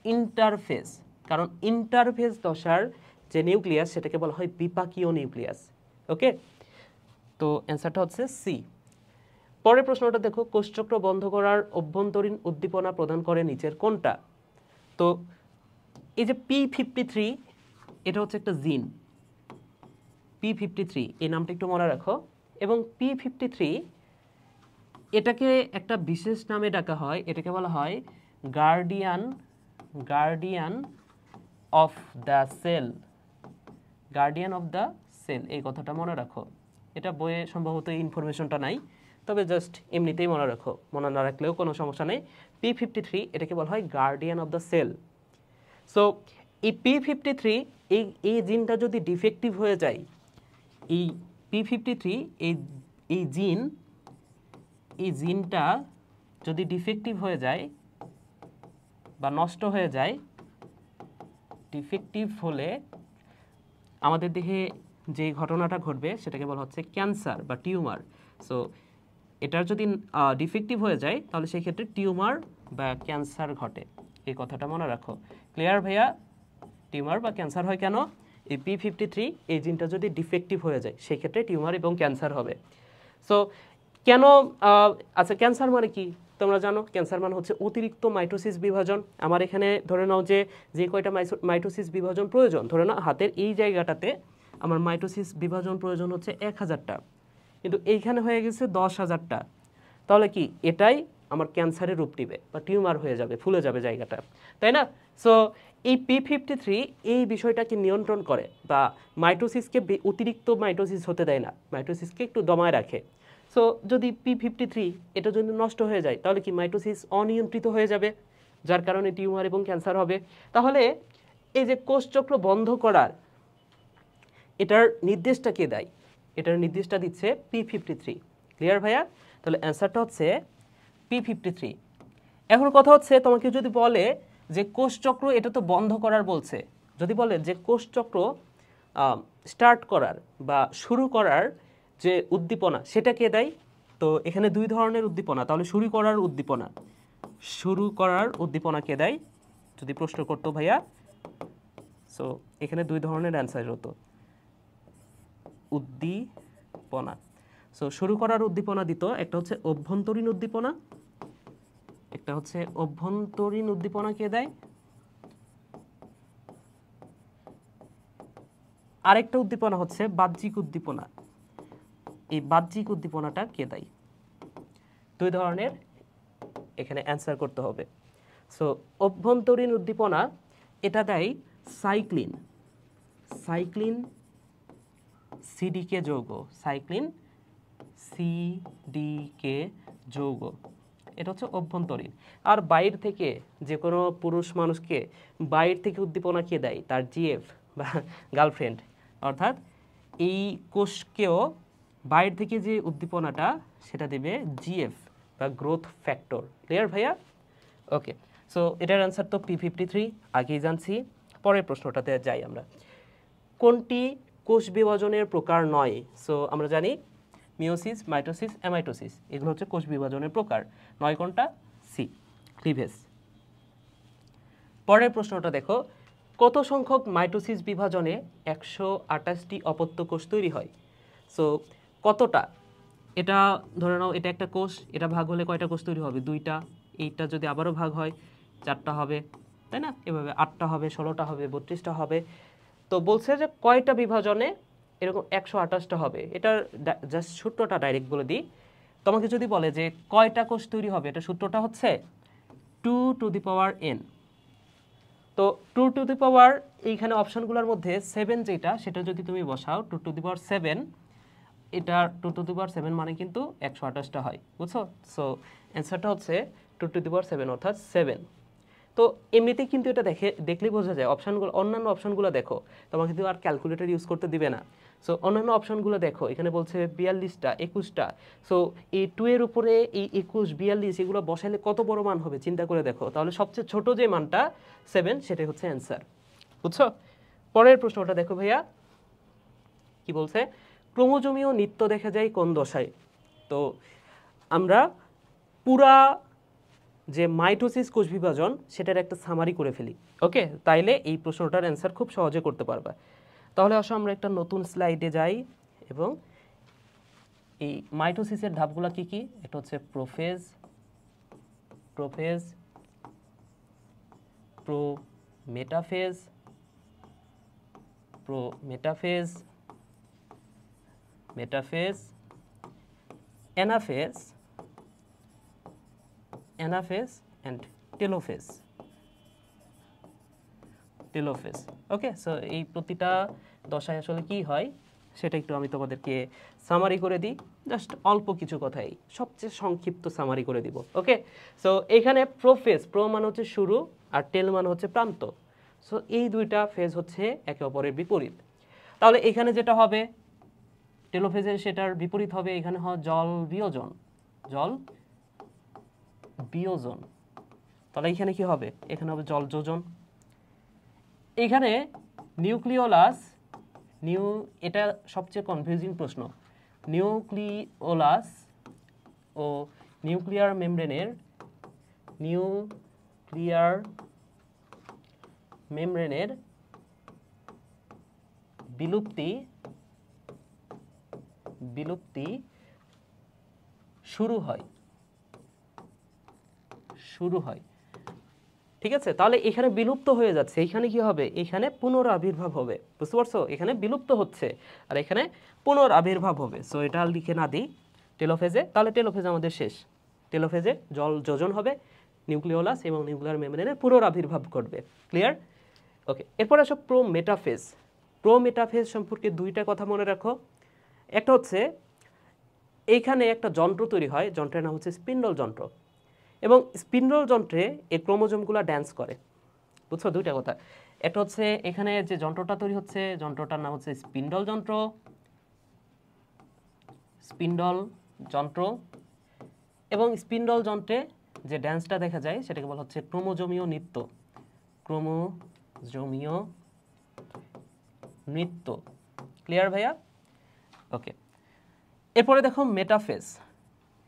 S1: ইন্টারফেস। কারণ ইন্টারফেস দশার যে নিউক্লিয়াস সেটাকে বলা হয় বিপাকীয় নিউক্লিয়াস। ওকে, তো অ্যান্সারটা হচ্ছে সি। পরের প্রশ্নটা দেখো, কোষচক্র বন্ধ করার অভ্যন্তরীণ উদ্দীপনা প্রদান করে নিচের কোনটা? তো এই যে P53, এটা হচ্ছে একটা জিন। P53 এই নামটা একটু মনে রাখো। এবং P53 এটাকে একটা বিশেষ নামে ডাকা হয়, এটাকে বলা হয় গার্ডিয়ান অফ দ্য সেল। এই কথাটা মনে রাখো। এটা বইয়ে সম্ভবত এই ইনফরমেশনটা নাই, তবে জাস্ট এমনিতেই মনে রাখো, মনে না রাখলেও কোনো সমস্যা নেই। P53 এটাকে বলা হয় guardian of the cell. So এই P53 এই জিনটা যদি ডিফেক্টিভ হয়ে যায়, এই P53 এই জিনটা যদি ডিফেক্টিভ হয়ে যায় বা নষ্ট হয়ে যায়, ডিফেক্টিভ হলে আমাদের দেহে যে ঘটনাটা ঘটবে সেটাকে বলা হচ্ছে ক্যান্সার বা টিউমার। সো এটার যদি ডিফেক্টিভ হয়ে যায় তাহলে সেই ক্ষেত্রে টিউমার বা ক্যান্সার ঘটে, এই কথাটা মনে রাখো। ক্লিয়ার ভাইয়া? টিউমার বা ক্যান্সার হয় কেন? এই P53 এই জিনটা যদি ডিফেক্টিভ হয়ে যায় সেই ক্ষেত্রে টিউমার এবং ক্যান্সার হবে। সো কেন? আচ্ছা, ক্যান্সার মানে কি তোমরা জানো? ক্যান্সার মানে হচ্ছে অতিরিক্ত মাইটোসিস বিভাজন। আমার এখানে ধরে নাও যে কয়টা মাইটোসিস বিভাজন প্রয়োজন, ধরে নাও হাতের এই জায়গাটাতে আমার মাইটোসিস বিভাজন প্রয়োজন হচ্ছে 1000টা, কিন্তু এইখানে হয়ে গেছে 10,000টা। তাহলে কি এটাই আমার ক্যান্সারের রূপ দিবে বা টিউমার হয়ে যাবে, ফুলে যাবে জায়গাটা, তাই না? সো এই P53 এই বিষয়টাকে নিয়ন্ত্রণ করে বা মাইটোসিসকে অতিরিক্ত মাইটোসিস হতে দেয় না, মাইটোসিসকে একটু দমায় রাখে। সো যদি P53 এটা যদি নষ্ট হয়ে যায় তাহলে কি মাইটোসিস অনিয়ন্ত্রিত হয়ে যাবে, যার কারণে টিউমার এবং ক্যান্সার হবে। তাহলে এই যে কোষচক্র বন্ধ করার এটার নির্দেশটা কে দেয়? এটার নির্দেশটা দিচ্ছে P53। ক্লিয়ার ভাইয়া? তাহলে অ্যান্সারটা হচ্ছে P53। এখন কথা হচ্ছে, তোমাকে যদি বলে যে কোষচক্র এটা তো বন্ধ করার বলছে, যদি বলে যে কোষচক্র স্টার্ট করার বা শুরু করার যে উদ্দীপনা সেটা কে দেয়? তো এখানে দুই ধরনের উদ্দীপনা, তাহলে শুরু করার উদ্দীপনা কে দেয় যদি প্রশ্ন করতো ভাইয়া? সো এখানে দুই ধরনের অ্যান্সার হতো উদ্দীপনা। সো শুরু করার উদ্দীপনা দিত, একটা হচ্ছে অভ্যন্তরীণ উদ্দীপনা, কে দেয়, আরেকটা উদ্দীপনা হচ্ছে বাহ্যিক উদ্দীপনা। এই বাহ্যিক উদ্দীপনাটা কে দেয়? দুই ধরনের এখানে অ্যান্সার করতে হবে। সো অভ্যন্তরীণ উদ্দীপনা এটা দেয় সাইক্লিন সিডিকে যৌগ, এটা হচ্ছে অভ্যন্তরীণ। আর বাইরে থেকে যে কোনো পুরুষ মানুষকে বাইরে থেকে উদ্দীপনা কে দেয়? তার জিএফ বা গার্লফ্রেন্ড। অর্থাৎ এই কোষকেও বাইরে থেকে যে উদ্দীপনাটা সেটা দেবে জিএফ বা গ্রোথ ফ্যাক্টর। ক্লিয়ার ভাইয়া? ওকে, সো এটার অ্যান্সার তো P53, আগেই জানছি। পরের প্রশ্নটাতে যাই আমরা। কোনটি কোষ বিভাজনের প্রকার নয়? সো আমরা জানি মিওসিস, মাইটোসিস, অ্যামাইটোসিস, এগুলো হচ্ছে কোষ বিভাজনের প্রকার। নয় কোনটা? C, cleavage. পরের প্রশ্নটা দেখো, কত সংখ্যক মাইটোসিস বিভাজনে 128টি অপত্য কোষ তৈরি হয়? সো কতটা, এটা ধরে নাও এটা একটা কোষ, এটা ভাগ হলে কয়টা কোষ তৈরি হবে? 2টা। এইটা যদি আবারও ভাগ হয় 4টা হবে, তাই না? এভাবে 8টা হবে, 16টা হবে, 32টা হবে। তো বলছে যে কয়টা বিভাজনে এরকম 128টা হবে। এটার জাস্ট সূত্রটা ডাইরেক্ট বলে দিই। তোমাকে যদি বলে যে কয়টা কোষ তৈরি হবে, এটা সূত্রটা হচ্ছে 2n। তো 2 এইখানে অপশনগুলোর মধ্যে 7 যেটা, সেটা যদি তুমি বসাও 2 এটা 2 মানে কিন্তু 128টা হয়, বুঝছো? সো অ্যান্সারটা হচ্ছে 2 অর্থাৎ 7। তো এমনিতেই কিন্তু এটা দেখলেই বোঝা যায়। অপশনগুলো, অন্যান্য অপশনগুলো দেখো, তোমাকে কিন্তু আর ক্যালকুলেটর ইউজ করতে দিবে না। সো অন্যান্য অপশনগুলো দেখো, এখানে বলছে 42টা, 21টা। সো এই 2 এর উপরে এই 21, 42 এগুলো বসাইলে কত বড় মান হবে চিন্তা করে দেখো। তাহলে সবচেয়ে ছোট যে মানটা 7, সেটাই হচ্ছে অ্যান্সার, বুঝছো? পরের প্রশ্নটা দেখো ভাইয়া, কি বলছে? ক্রোমোজোমীয় নৃত্য দেখা যায় কোন দশায়? তো আমরা পুরা যে মাইটোসিস কোষ বিভাজন, সেটার একটা সামারি করে ফেলি। ওকে, তাইলে এই প্রশ্নটার অ্যান্সার খুব সহজে করতে পারবা। তাহলে আসো আমরা একটা নতুন স্লাইডে যাই এবং এই মাইটোসিসের ধাপগুলো কি কি? এটা হচ্ছে prophase, metaphase, anaphase and telophase. Okay, so এই প্রতিটা দশায় আসলে কি হয় সেটা একটু আমি তোমাদেরকে সামারি করে দিই, জাস্ট অল্প কিছু কথাই, সবচেয়ে সংক্ষিপ্ত সামারি করে দিব। ওকে, সো এইখানে প্রোফেজ, প্রো মানে হচ্ছে শুরু আর টেল মানে হচ্ছে প্রান্ত। সো এই দুইটা ফেজ হচ্ছে একে অপরের বিপরীত। তাহলে এখানে যেটা হবে টেলোফেজে, সেটার বিপরীত হবে এখানে হয় জল বিয়োজন। তাহলে এখানে কি হবে? এখানে হবে জল যোজন। এখানে নিউক্লিওলাস, এটা সবচেয়ে কনফিউজিং প্রশ্ন। নিউক্লিওলাস ও নিউক্লিয়ার মেমব্রেনের বিলুপ্তি শুরু হয়। ঠিক আছে, তাহলে এখানে বিলুপ্ত হয়ে যাচ্ছে, এখানে কি হবে? এখানে পুনরাবির্ভাব হবে, বুঝতে পারছো? এখানে বিলুপ্ত হচ্ছে আর এখানে পুনরাবির্ভাব হবে। সো এটা লিখে না দিই টেলোফেজে, তাহলে টেলোফেজ আমাদের শেষ। টেলোফেজে জল যোজন হবে, নিউক্লিওলাস এবং নিউক্লিয়ার মেমব্রেনের পুনরাবির্ভাব ঘটবে। ক্লিয়ার? ওকে, এরপর আসো প্রোমেটাফেজ সম্পর্কে দুইটা কথা মনে রাখো। একটা হচ্ছে এইখানে একটা যন্ত্র তৈরি হয়, যন্ত্রের নাম হচ্ছে স্পিন্ডল যন্ত্র, এবং স্পিন্ডল যন্ত্রে এই ক্রোমোজোমগুলো ড্যান্স করে, বুঝছো? দুইটা কথা। একটা হচ্ছে এখানে যে যন্ত্রটা তৈরি হচ্ছে, যন্ত্রটার নাম হচ্ছে স্পিন্ডল যন্ত্র, এবং স্পিন্ডল যন্ত্রে যে ড্যান্সটা দেখা যায় সেটাকে বলা হচ্ছে ক্রোমোজোমীয় নৃত্য। ক্লিয়ার ভাইয়া? ওকে, এরপরে দেখো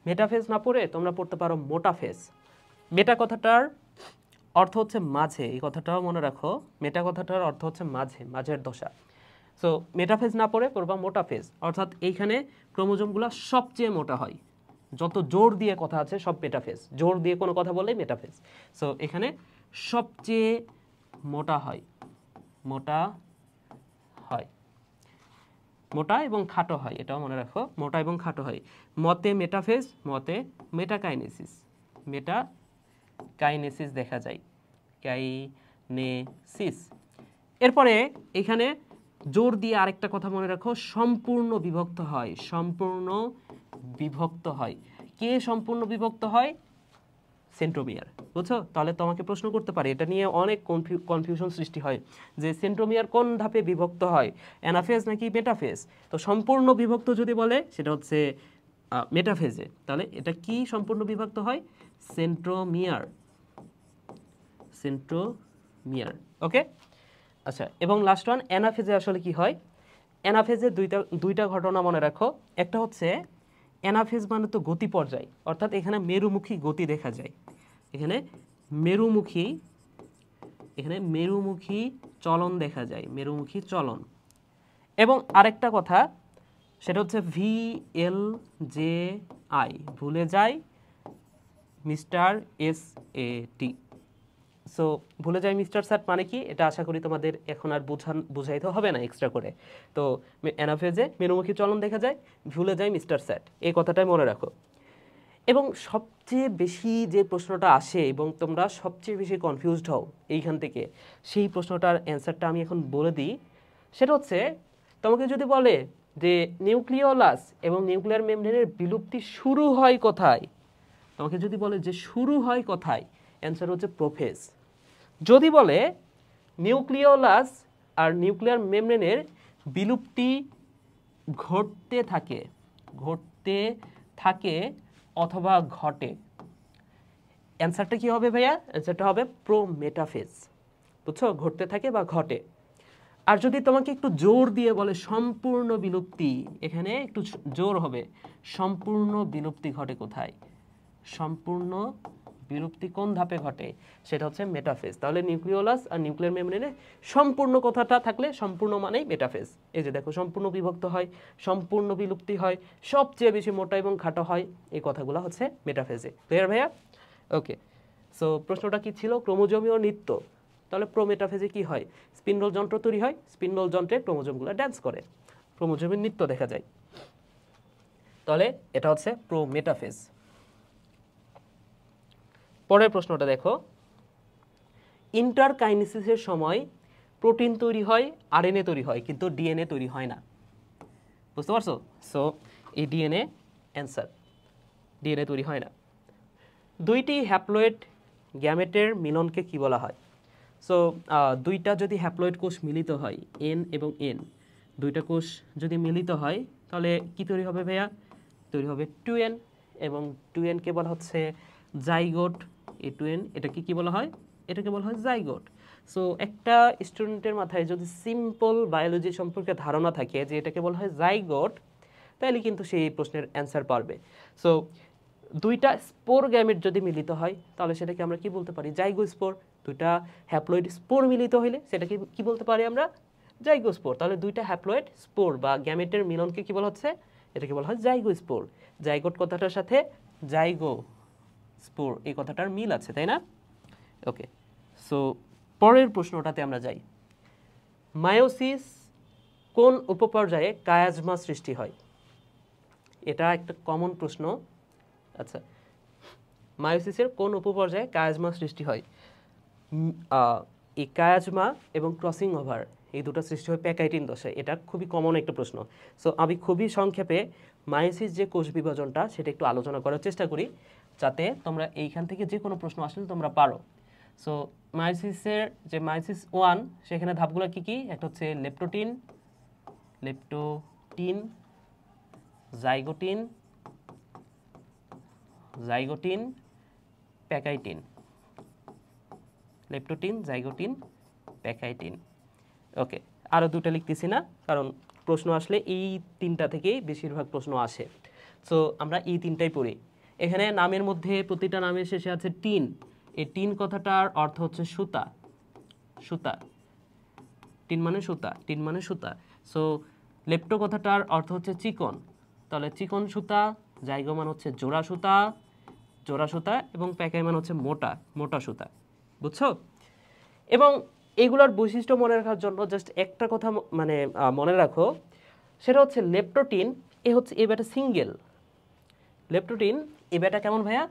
S1: মেটাফেজ না পড়ে তোমরা পড়তে পারো মোটাফেজ। মেটা কথাটার অর্থ হচ্ছে মাঝে, এই কথাটাও মনে রাখো। মেটা কথাটার অর্থ হচ্ছে মাঝের দশা। সো মেটাফেজ না পড়ে পড়বা মোটাফেজ, অর্থাৎ এইখানে ক্রোমোজোমগুলো সবচেয়ে মোটা হয়। যত জোর দিয়ে কথা আছে সব মেটাফেজ, জোর দিয়ে কোনো কথা বললেই মেটাফেজ। সো এখানে সবচেয়ে মোটা এবং খাটো হয়, এটাও মনে রাখো। মোটা এবং খাটো হয়। মতে মেটাফেজ, মতে মেটাকাইনেসিস দেখা যায়, এরপরে এখানে জোর দিয়ে আরেকটা কথা মনে রাখো, সম্পূর্ণ বিভক্ত হয়। কে সম্পূর্ণ বিভক্ত হয়? সেন্ট্রোমিয়ার, বুঝছো? তাহলে তোমাকে প্রশ্ন করতে পারে, এটা নিয়ে অনেক কনফিউশন সৃষ্টি হয় যে সেন্ট্রোমিয়ার কোন ধাপে বিভক্ত হয়, অ্যানাফেজ নাকি মেটাফেজ? তো সম্পূর্ণ বিভক্ত যদি বলে সেটা হচ্ছে মেটাফেজে। তাহলে এটা কি সম্পূর্ণ বিভক্ত হয়? সেন্ট্রোমিয়ার। ওকে, আচ্ছা, এবং লাস্ট ওয়ান অ্যানাফেজে আসলে কি হয়? অ্যানাফেজে দুইটা ঘটনা মনে রাখো। একটা হচ্ছে অ্যানাফেজ মানে তো গতি পর্যায়, অর্থাৎ এখানে মেরুমুখী গতি দেখা যায়, এখানে মেরুমুখী চলন দেখা যায়, এবং আরেকটা কথা, সেটা হচ্ছে VLJI, ভুলে যাই মিস্টার SAT। সো ভুলে যাই মিস্টার স্যাট মানে কি, এটা আশা করি তোমাদের এখন আর বুঝাইতে হবে না এক্সট্রা করে। তো অ্যানাফেজে মেরুমুখী চলন দেখা যায়, ভুলে যাই মিস্টার স্যাট, এই কথাটাই মনে রাখো। এবং সবচেয়ে বেশি যে প্রশ্নটা আসে এবং তোমরা সবচেয়ে বেশি কনফিউজড হও এইখান থেকে, সেই প্রশ্নটার অ্যান্সারটা আমি এখন বলে দিই। সেটা হচ্ছে, তোমাকে যদি বলে যে নিউক্লিওলাস এবং নিউক্লিয়ার মেমব্রেনের বিলুপ্তি শুরু হয় কোথায়, তোমাকে যদি বলে যে শুরু হয় কোথায়, অ্যান্সার হচ্ছে প্রোফেজ। যদি বলে নিউক্লিওলাস আর নিউক্লিয়ার মেমব্রেনের বিলুপ্তি ঘটতে থাকে অথবা ঘটে, অ্যান্সারটা কি হবে ভাইয়া? অ্যান্সারটা হবে প্রোমেটাফেজ। বুঝছো, ঘটতে থাকে বা ঘটে। আর যদি তোমাকে একটু জোর দিয়ে বলে সম্পূর্ণ বিলুপ্তি, এখানে একটু জোর হবে, সম্পূর্ণ বিলুপ্তি ঘটে কোথায়, সম্পূর্ণ বিলুপ্তি কোন ধাপে ঘটে, সেটা হচ্ছে মেটাফেজ। তাহলে নিউক্লিওলাস আর নিউক্লিয়ার মেমব্রেনে সম্পূর্ণ কথাটা থাকলে সম্পূর্ণ মানেই মেটাফেজ। এই যে দেখো, সম্পূর্ণ বিভক্ত হয়, সম্পূর্ণ বিলুপ্তি হয়, সবচেয়ে বেশি মোটা এবং খাটো হয়, এই কথাগুলো হচ্ছে মেটাফেজে। ক্লিয়ার ভাইয়া? ওকে, সো প্রশ্নটা কি ছিল? ক্রোমোজোমীয় নৃত্য। তাহলে প্রোমেটাফেজে কি হয়? স্পিন্ডল যন্ত্র তৈরি হয়, স্পিন্ডল যন্ত্রে ক্রোমোজোমগুলো ড্যান্স করে, ক্রোমোজোমের নৃত্য দেখা যায়। তাহলে এটা হচ্ছে প্রোমেটাফেজ। পরের প্রশ্নটা দেখো, ইন্টারকাইনেসিসের সময় প্রোটিন তৈরি হয়, আরএনএ তৈরি হয়, কিন্তু ডিএনএ তৈরি হয় না। বুঝতে পারছো? সো এই ডিএনএ অ্যান্সার, ডিএনএ তৈরি হয় না। দুইটি হ্যাপ্লয়েড গ্যামেটের মিলনকে কি বলা হয়? সো দুইটা যদি হ্যাপ্লয়েড কোষ মিলিত হয়, এন এবং এন, দুইটা কোষ যদি মিলিত হয়, তাহলে কি তৈরি হবে ভাইয়া? তৈরি হবে 2N, এবং 2N-কে বলা হচ্ছে জাইগোট। এই 2N, এটাকে কি বলা হয়? এটাকে বলা হয় জাইগোট। সো একটা স্টুডেন্টের মাথায় যদি সিম্পল বায়োলজি সম্পর্কে ধারণা থাকে যে এটাকে বলা হয় জাইগোট, তাহলে কিন্তু সেই প্রশ্নের অ্যান্সার পারবে। সো দুইটা স্পোর গ্যামেট যদি মিলিত হয়, তাহলে সেটাকে আমরা কি বলতে পারি? জাইগোস্পোর। দুইটা হ্যাপ্লয়েড স্পোর মিলিত হইলে সেটাকে কি বলতে পারি আমরা? জাইগোস্পোর। তাহলে দুইটা হ্যাপ্লয়েড স্পোর বা গ্যামেটের মিলনকে কি বলা হচ্ছে? এটাকে বলা হয় জাইগোস্পোর। জাইগোট কথাটার সাথে জাইগোস্পোর এই কথাটার মিল আছে, তাই না? ওকে, সো পরের প্রশ্নটাতে আমরা যাই। মায়োসিস কোন উপপর্যায়ে কায়াজমা সৃষ্টি হয়? এটা একটা কমন প্রশ্ন। আচ্ছা, মায়োসিসের কোন উপপর্যায়ে কায়াজমা সৃষ্টি হয়? এই কায়াজমা এবং ক্রসিং ওভার, এই দুটো সৃষ্টি হয় প্যাকাইটিন দশায়। এটা খুবই কমন একটা প্রশ্ন। সো আমি খুবই সংক্ষেপে মায়োসিস যে কোষ বিভাজনটা, সেটা একটু আলোচনা করার চেষ্টা করি, যাতে তোমরা এইখান থেকে যে কোনো প্রশ্ন আসলে তোমরা পারো। সো মায়োসিসের যে মায়োসিস 1, সেখানে ধাপগুলো কি কি? একটা হচ্ছে leptotene, zygotene, pachytene. Leptotene, zygotene, pachytene. Okay, আরও দুটো লিখতেছি না, কারণ প্রশ্ন আসলে এই তিনটা থেকেই বেশিরভাগ প্রশ্ন আসে। সো আমরা এই তিনটাই পড়ি। এখানে নামের মধ্যে প্রতিটা নামের শেষে আছে টিন। এই টিন কথাটার অর্থ হচ্ছে সুতা। টিন মানে সুতা। সো লেপ্টো কথাটার অর্থ হচ্ছে চিকন। তাহলে চিকন সুতা, জাইগো মানে হচ্ছে জোড়া সুতা, এবং প্যাকাই মানে হচ্ছে মোটা সুতা। বুঝছো? এবং এগুলোর বৈশিষ্ট্য মনে রাখার জন্য জাস্ট একটা কথা মনে রাখো, সেটা হচ্ছে লেপ্টোটিন এ ব্যাটা সিঙ্গেল। লেপ্টোটিন এ ব্যাটা কেমন ভাইয়া?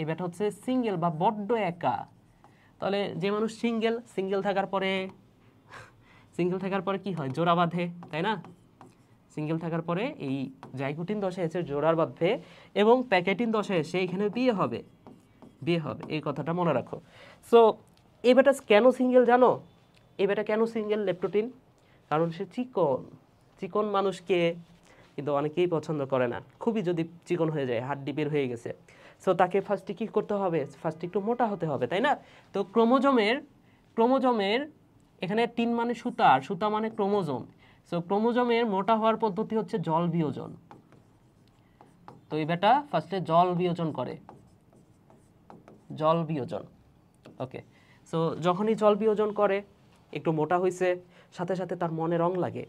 S1: এ ব্যাটা হচ্ছে সিঙ্গেল বা বড্ড একা। তাহলে যে মানুষ সিঙ্গেল থাকার পরে কি হয়? জোড়া বাঁধে, তাই না? সিঙ্গেল থাকার পরে এই জাইগোটিন দশায় এসে জোড়ার বাঁধবে, এবং প্যাকেটিন দশায় এসে এখানে বিয়ে হবে, এই কথাটা মনে রাখো। সো এই বেটা কেন সিঙ্গেল জানো? এই বেটা কেন সিঙ্গেল লেপ্টোটিন? কারণ সে চিকন মানুষকে কিন্তু অনেকেই পছন্দ করে না, খুবই যদি চিকন হয়ে যায়, হাড্ডি বের হয়ে গেছে। সো তাকে ফার্স্টে কি করতে হবে? ফার্স্টে একটু মোটা হতে হবে, তাই না? তো ক্রোমোজোমের এখানে টিন মানে সুতা, আর সুতা মানে ক্রোমোজোম। সো ক্রোমোজোমের মোটা হওয়ার পদ্ধতি হচ্ছে জল বিয়োজন। তো এই বেটা ফার্স্টে জল বিয়োজন। ওকে, সো যখনই জল বিয়োজন করে, একটু মোটা হয়েছে, সাথে সাথে তার মনে রং লাগে।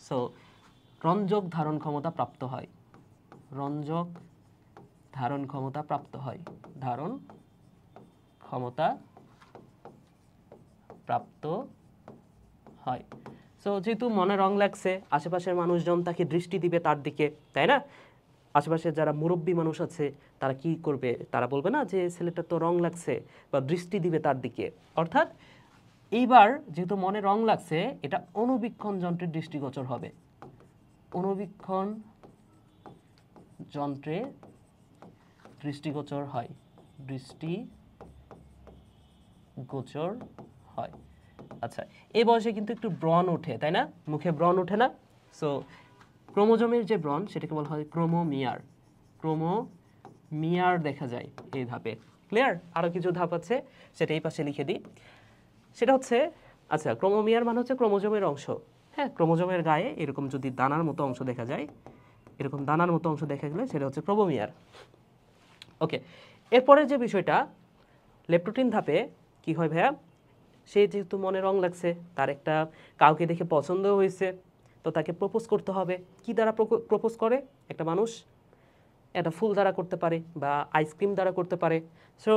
S1: সো রঞ্জক ধারণ ক্ষমতা প্রাপ্ত হয়, রঞ্জক ধারণ ক্ষমতা প্রাপ্ত হয়, ধারণ ক্ষমতা প্রাপ্ত হয়। সো যেহেতু মনে রং লাগছে, আশেপাশের মানুষজন তাকে দৃষ্টি দিবে তার দিকে, তাই না? আশেপাশের যারা মুরব্বী মানুষ আছে তারা কি করবে, তারা বলবে না যে ছেলেটা তো রং লাগছে, বা দৃষ্টি দিবে তার দিকে। অর্থাৎ এইবার যেহেতু মনে রং লাগছে, এটা অনুবীক্ষণ যন্ত্রের দৃষ্টিগোচর হবে, অনুবীক্ষণ যন্ত্রে দৃষ্টিগোচর হয়, দৃষ্টিগোচর হয়। আচ্ছা, এই বয়সে কিন্তু একটু ব্রণ ওঠে, তাই না? মুখে ব্রণ ওঠে না? সো ক্রোমোজোমের যে ব্রণ সেটাকে বলা হয় ক্রোমোমিয়ার, ক্রোমোমিয়ার দেখা যায় এই ধাপে। ক্লিয়ার? আরও কিছু ধাপ আছে, সেটা এই পাশে লিখে দিই। সেটা হচ্ছে, আচ্ছা, ক্রোমোমিয়ার মানে হচ্ছে ক্রোমোজোমের অংশ। হ্যাঁ, ক্রোমোজোমের গায়ে এরকম যদি দানার মতো অংশ দেখা যায়, এরকম দানার মতো অংশ দেখা গেলে সেটা হচ্ছে ক্রোমোমিয়ার। ওকে, এরপরের যে বিষয়টা, লেপটোটিন ধাপে কি হয় ভাইয়া? সে যেহেতু মনে রং লাগছে, তার একটা কাউকে দেখে পছন্দ হয়েছে, তো তাকে প্রপোজ করতে হবে। কি দ্বারা প্রপোজ করে একটা মানুষ? একটা ফুল দ্বারা করতে পারে, বা আইসক্রিম দ্বারা করতে পারে। সো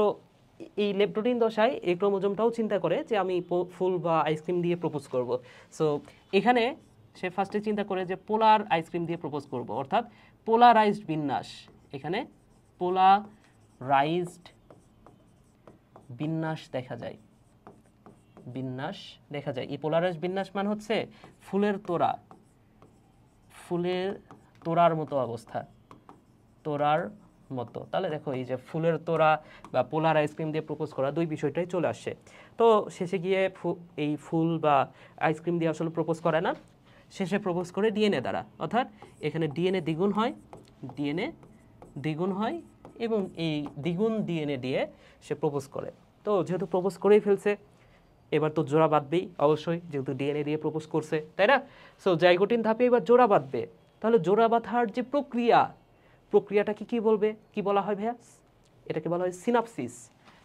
S1: এই লেপটোটিন দশায় এই ক্রোমোজোমটাও চিন্তা করে যে আমি ফুল বা আইসক্রিম দিয়ে প্রপোজ করব। সো এখানে সে ফার্স্টে চিন্তা করে যে পোলার আইসক্রিম দিয়ে প্রপোজ করব, অর্থাৎ পোলারাইজড বিন্যাস। এখানে পোলারাইজড বিন্যাস দেখা যায়, বিন্যাস দেখা যায়। এই পোলারাইজড বিন্যাস মানে হচ্ছে ফুলের তোড়া, ফুলের তোড়ার মতো অবস্থা, তোড়ার মতো। তাহলে দেখো এই যে ফুলের তোড়া বা পোলার আইসক্রিম দিয়ে প্রপোজ করা, দুই বিষয়টাই চলে আসে। তো শেষে গিয়ে এই ফুল বা আইসক্রিম দিয়ে আসলে প্রপোজ করে না, শেষে প্রপোজ করে ডিএনএ দ্বারা। অর্থাৎ এখানে ডিএনএ দ্বিগুণ হয়, ডিএনএ দ্বিগুণ হয়, এবং এই দ্বিগুণ ডিএনএ দিয়ে সে প্রপোজ করে। তো যেহেতু প্রপোজ করেই ফেলছে, এবার তো জোড়া বাঁধবেই অবশ্যই, যেহেতু ডিএনএ দিয়ে প্রপোজ করছে, তাই না? সো জাইগোটিন ধাপে এবার জোড়া বাঁধবে। তাহলে জোড়া বাঁধার যে প্রক্রিয়াটাকে কি বলবে, কি বলা হয় ভাইয়া? এটাকে বলা হয় সিনাপসিস।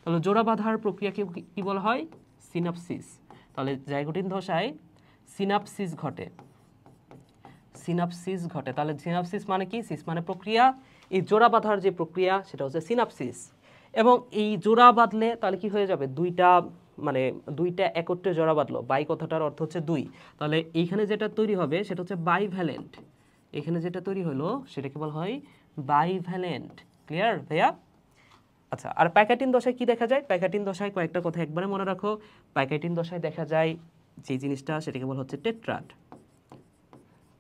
S1: তাহলে জোড়া বাঁধার প্রক্রিয়াকে কি বলা হয়? সিনাপসিস। তাহলে জাইগোটিন দশায় সিনাপসিস ঘটে, সিনাপসিস ঘটে। তাহলে সিনাপসিস মানে কি? সিস মানে প্রক্রিয়া, এই জোড়া বাঁধার যে প্রক্রিয়া সেটা হচ্ছে সিনাপসিস। এবং এই জোড়া বাঁধলে তাহলে কি হয়ে যাবে? দুইটা একত্রে জোড়া বাঁধলো, বাই কথাটার অর্থ হচ্ছে দুই। তাহলে এইখানে যেটা তৈরি হবে সেটা হচ্ছে বাইভ্যালেন্ট। এখানে যেটা তৈরি হলো সেটাকে বলা হয় বাইভ্যালেন্ট। ক্লিয়ার ভাইয়া? আচ্ছা, আর প্যাকাটিন দশায় কি দেখা যায়? প্যাকাটিন দশায় কয়েকটা কথা একবারে মনে রাখো। প্যাকাটিন দশায় দেখা যায় যে জিনিসটা, সেটাকে বলা হচ্ছে টেট্রাড,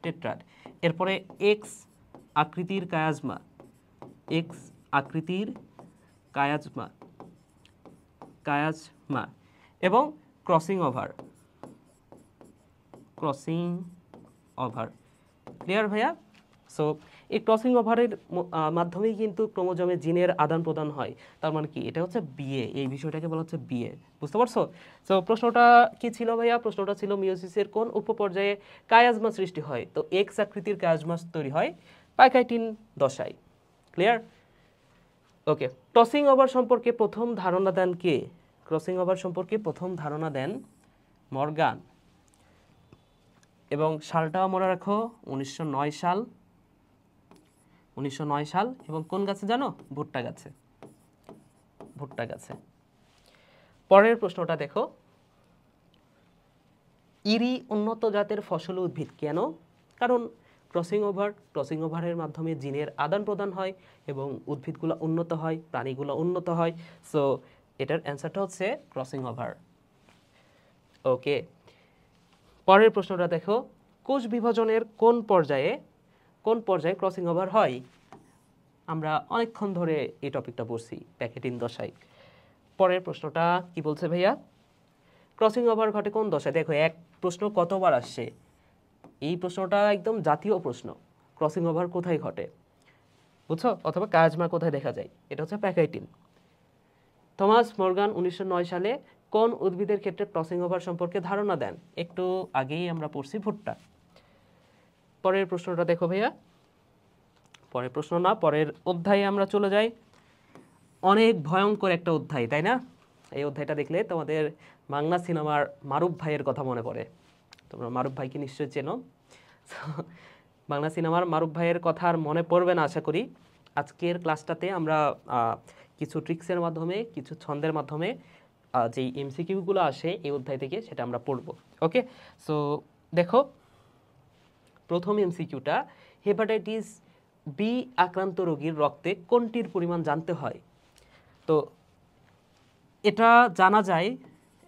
S1: টেট্রাড। এরপরে এক্স আকৃতির কায়াজমা, এক্স আকৃতির কায়াজমা, কায়াজমা, এবং crossing over, crossing over. Clear ভাইয়া? সো এই ক্রসিং ওভারের মাধ্যমেই কিন্তু ক্রোমোজোমে জিনের আদান প্রদান হয়। তার মানে কি? এটা হচ্ছে বিয়ে, এই বিষয়টাকে বলা হচ্ছে বিয়ে। বুঝতে পারছো? সো প্রশ্নটা কি ছিল ভাইয়া? প্রশ্নটা ছিল মিওসিসের কোন উপপর্যায়ে কায়াজমা সৃষ্টি হয়? তো এক্স আকৃতির কায়াজমা তৈরি হয় প্যাকাইটিন দশায়। ক্লিয়ার? ওকে, ক্রসিং ওভার সম্পর্কে প্রথম ধারণা দেন কে? ক্রসিং ওভার সম্পর্কে প্রথম ধারণা দেন মর্গান। এবং সালটাও মনে রাখো, 1909 সাল, 1909 সাল। এবং কোন গাছে জানো? ভুট্টা গাছে, ভুট্টা গাছে। পরের প্রশ্নটা দেখো, ইরি উন্নত জাতের ফসল উদ্ভিদ কেন? কারণ ক্রসিং ওভারের মাধ্যমে জিনের আদান প্রদান হয় এবং উদ্ভিদগুলো উন্নত হয়, প্রাণীগুলো উন্নত হয়। সো এটার অ্যান্সারটা হচ্ছে ক্রসিং ওভার। ওকে, পরের প্রশ্নটা দেখো, কোষ বিভাজনের কোন পর্যায়ে ক্রসিং ওভার হয়? আমরা অনেকক্ষণ ধরে এই টপিকটা পড়ছি, প্যাকেটিন দশায়। পরের প্রশ্নটা কি বলছে ভাইয়া? ক্রসিং ওভার ঘটে কোন দশায়? দেখো, এক প্রশ্ন কতবার আসছে, এই প্রশ্নটা একদম জাতীয় প্রশ্ন। ক্রসিং ওভার কোথায় ঘটে বুঝছো? অথবা কায়াজমা কোথায় দেখা যায়? এটা হচ্ছে প্যাকাইটিন। থমাস মর্গান 1909 সালে কোন উদ্ভিদের ক্ষেত্রে ক্রসিং ওভার সম্পর্কে ধারণা দেন? একটু আগেই আমরা পড়ছি ভুট্টা। পরের প্রশ্নটা দেখো ভাইয়া, পরের প্রশ্ন না, পরের অধ্যায়ে আমরা চলে যাই। অনেক ভয়ঙ্কর একটা অধ্যায়, তাই না? এই অধ্যায়টা দেখলে তোমাদের বাংলা সিনেমার মারুফ ভাইয়ের কথা মনে পড়ে। তোমরা মারুফ ভাইকে নিশ্চয়ই চেনো। বাংলা সিনেমার মারুফ ভাইয়ের কথা আর মনে পড়বে না আশা করি। আজকের ক্লাসটাতে আমরা কিছু ট্রিক্সের মাধ্যমে, কিছু ছন্দের মাধ্যমে যেই এমসিকিউগুলো আসে এই অধ্যায় থেকে সেটা আমরা পড়ব। ওকে, সো দেখো প্রথম এমসিকিউটা, হেপাটাইটিস বি আক্রান্ত রোগীর রক্তে কোনটির পরিমাণ জানতে হয়? তো এটা জানা যায়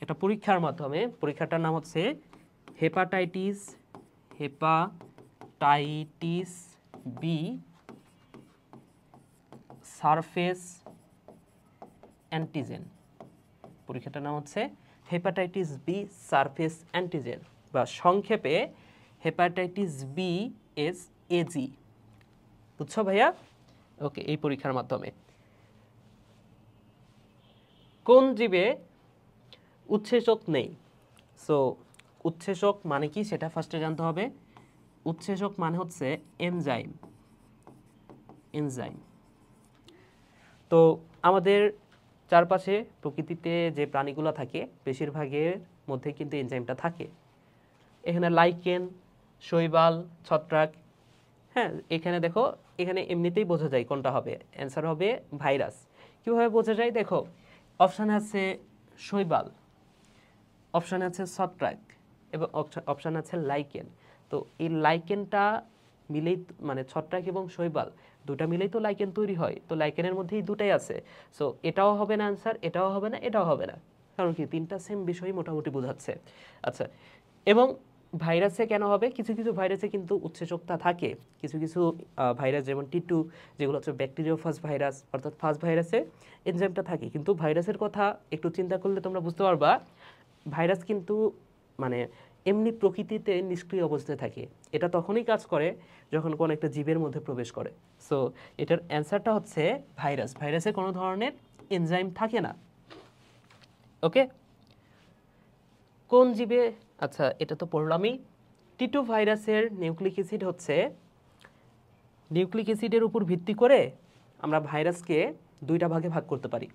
S1: এটা পরীক্ষার মাধ্যমে। পরীক্ষাটার নাম হচ্ছে হেপাটাইটিস বি সারফেস অ্যান্টিজেন। পরীক্ষাটার নাম হচ্ছে হেপাটাইটিস বি সারফেস অ্যান্টিজেন, বা সংক্ষেপে হেপাটাইটিস বি এস এজি। বুঝছো ভাইয়া? ওকে, এই পরীক্ষার মাধ্যমে কোন জীবে উৎসেচক নেই? সো উৎসেচক মানে কি সেটা ফার্স্টে জানতে হবে। উৎসেচক মানে হচ্ছে এনজাইম। তো আমাদের চারপাশে প্রকৃতিতে যে প্রাণীগুলো থাকে বেশিরভাগের মধ্যে কিন্তু এনজাইমটা থাকে। এখানে লাইকেন, শৈবাল, ছত্রাক। হ্যাঁ, এখানে দেখো, এখানে এমনিতেই বোঝা যায় কোনটা হবে। অ্যান্সার হবে ভাইরাস। কীভাবে বোঝা যায় দেখো, অপশানে আছে শৈবাল, অপশানে আছে ছত্রাক এবং অপশানে আছে লাইকেন। তো এই লাইকেনটা মিলেই মানে ছত্রাক এবং শৈবাল দুটা মিলেই তো লাইকেন তৈরি হয়। তো লাইকেনের মধ্যেই দুটাই আছে। সো এটাও হবে না অ্যান্সার, এটাও হবে না, এটাও হবে না। কারণ কি, তিনটা সেম বিষয়ই মোটামুটি বোঝাচ্ছে। আচ্ছা, এবং ভাইরাসে কেন হবে? কিছু কিছু ভাইরাসে কিন্তু উৎসেচকতা থাকে। কিছু কিছু ভাইরাস যেমন টি2, যেগুলো হচ্ছে ব্যাকটেরিওফাজ ভাইরাস, অর্থাৎ ফাজ ভাইরাসে এনজাইমটা থাকে। কিন্তু ভাইরাসের কথা একটু চিন্তা করলে তোমরা বুঝতে পারবা, ভাইরাস কিন্তু মানে এমনি প্রকৃতিতে নিষ্ক্রিয় অবস্থায় থাকে। এটা তখনই কাজ করে যখন কোনো একটা জীবের মধ্যে প্রবেশ করে। সো এটার অ্যান্সারটা হচ্ছে ভাইরাস। ভাইরাসে কোনো ধরনের এনজাইম থাকে না। ওকে, কোন জীবে, আচ্ছা এটা তো পড়লামই। টি2 ভাইরাসের নিউক্লিক অ্যাসিড হচ্ছে, নিউক্লিক অ্যাসিডের উপর ভিত্তি করে আমরা ভাইরাসকে দুইটা ভাগে ভাগ করতে পারি।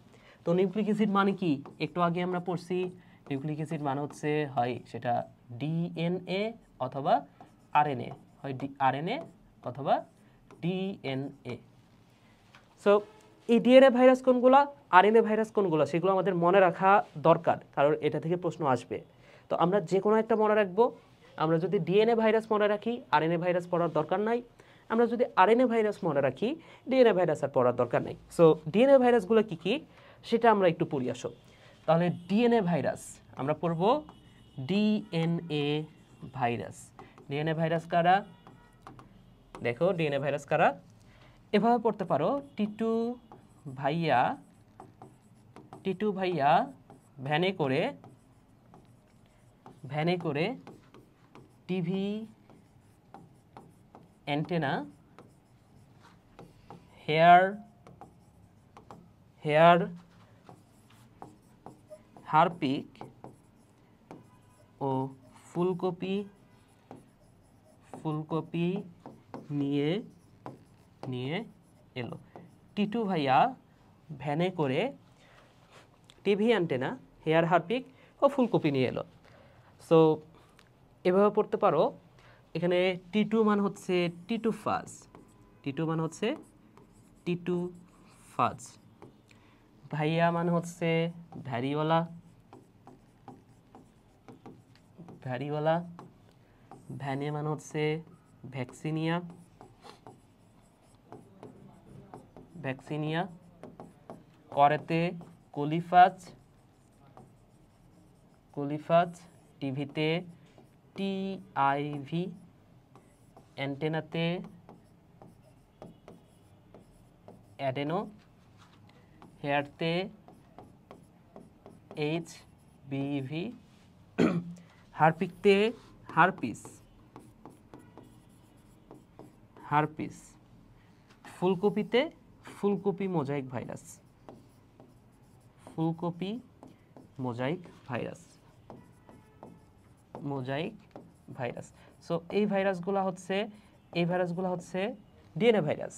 S1: তো নিউক্লিক অ্যাসিড মানে কি একটু আগে আমরা পড়ছি, নিউক্লিক অ্যাসিড মানে হচ্ছে হয় সেটা ডিএনএ অথবা আরএনএ, হয় আরএনএ অথবা ডিএনএ। সো এই ডিএনএ ভাইরাস কোনগুলো, আরএনএ ভাইরাস কোনগুলো, সেগুলো আমাদের মনে রাখা দরকার, কারণ এটা থেকে প্রশ্ন আসবে। তো আমরা যে কোনো একটা মনে রাখবো। আমরা যদি ডিএনএ ভাইরাস মনে রাখি, আরএনএ ভাইরাস পড়ার দরকার নাই। আমরা যদি আরএনএ ভাইরাস মনে রাখি, ডিএনএ ভাইরাস আর পড়ার দরকার নেই। সো ডিএনএ ভাইরাসগুলো কি কি সেটা আমরা একটু পড়ি আসো। তাহলে ডিএনএ ভাইরাস আমরা পড়ব, ডিএনএ ভাইরাস। ডিএনএ ভাইরাস কারা? দেখো ডিএনএ ভাইরাস কারা, এভাবে পড়তে পারো, টি2 ভাইয়া ভ্যানে করে টিভি অ্যান্টেনা, হেয়ার হারপিক ও ফুলকপি নিয়ে এলো। টি2 ভাইয়া ভ্যানে করে টিভি অ্যান্টেনা, হেয়ার হারপিক ও ফুলকপি নিয়ে এলো। সো এভাবে পড়তে পারো। এখানে টি2 মান হচ্ছে টি2 ফাজ, ভাইয়া মানে হচ্ছে ভ্যারিওলা, ভ্যানে মানে হচ্ছে ভ্যাকসিনিয়া, করেতে কোলিফাজ, টিভিতে টিআইভি, অ্যান্টেনাতে অ্যাডেনো, হেয়ারতে এইচবিভি, হারপিকতে হারপিস, ফুলকপিতে ফুলকপি মোজাইক ভাইরাস। সো এই ভাইরাসগুলো হচ্ছে ডিএনএ ভাইরাস।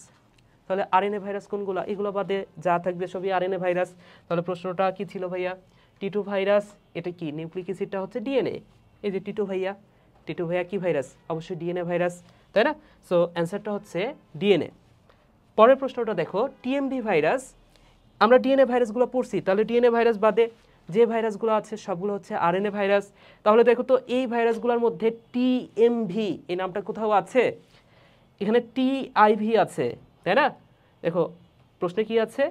S1: তাহলে আরএনএ ভাইরাস কোনগুলো? এগুলো বাদে যা থাকবে সবই আরএনএ ভাইরাস। তাহলে প্রশ্নটা কি ছিল ভাইয়া? টি2 ভাইরাস, এটা কি নিউক্লিক অ্যাসিডটা হচ্ছে ডিএনএ। এই যে টি2 ভাইয়া কি ভাইরাস? অবশ্যই ডিএনএ ভাইরাস। তাই না? সো অ্যান্সারটা হচ্ছে ডিএনএ। পরের প্রশ্নটা দেখো, টিএমভি ভাইরাস, আমরা ডিএনএ ভাইরাসগুলো পড়ছি, তাহলে ডিএনএ ভাইরাস বাদে যে ভাইরাসগুলো আছে সবগুলো হচ্ছে আরএনএ ভাইরাস। তাহলে দেখো তো এই ভাইরাসগুলোর মধ্যে টিএমভি এই নামটা কোথাও আছে? এখানে টিআইভি আছে, তাই না? দেখো প্রশ্নে কি আছে,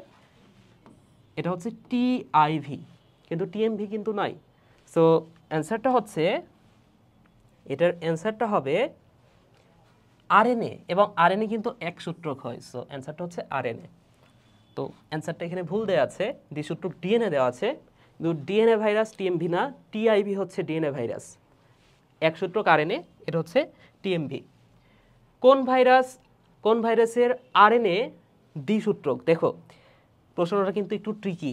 S1: এটা হচ্ছে টিআইভি, কিন্তু টিএমভি কিন্তু নাই। সো অ্যান্সারটা হচ্ছে, এটার অ্যান্সারটা হবে আরএনএ, এবং আরএনএ কিন্তু একসূত্রক হয়। সো অ্যান্সারটা হচ্ছে আরএনএ। তো অ্যান্সারটা এখানে ভুল দেওয়া আছে, দ্বিসূত্রক ডিএনএ দেওয়া আছে, কিন্তু ডিএনএ ভাইরাস টিএমভি না, টিআইভি হচ্ছে ডিএনএ ভাইরাস, একসূত্রক আরএনএ, এটা হচ্ছে টিএমভি। কোন ভাইরাসের আরএনএ দ্বিসূত্রক? দেখো প্রশ্নটা কিন্তু একটু ট্রিকি।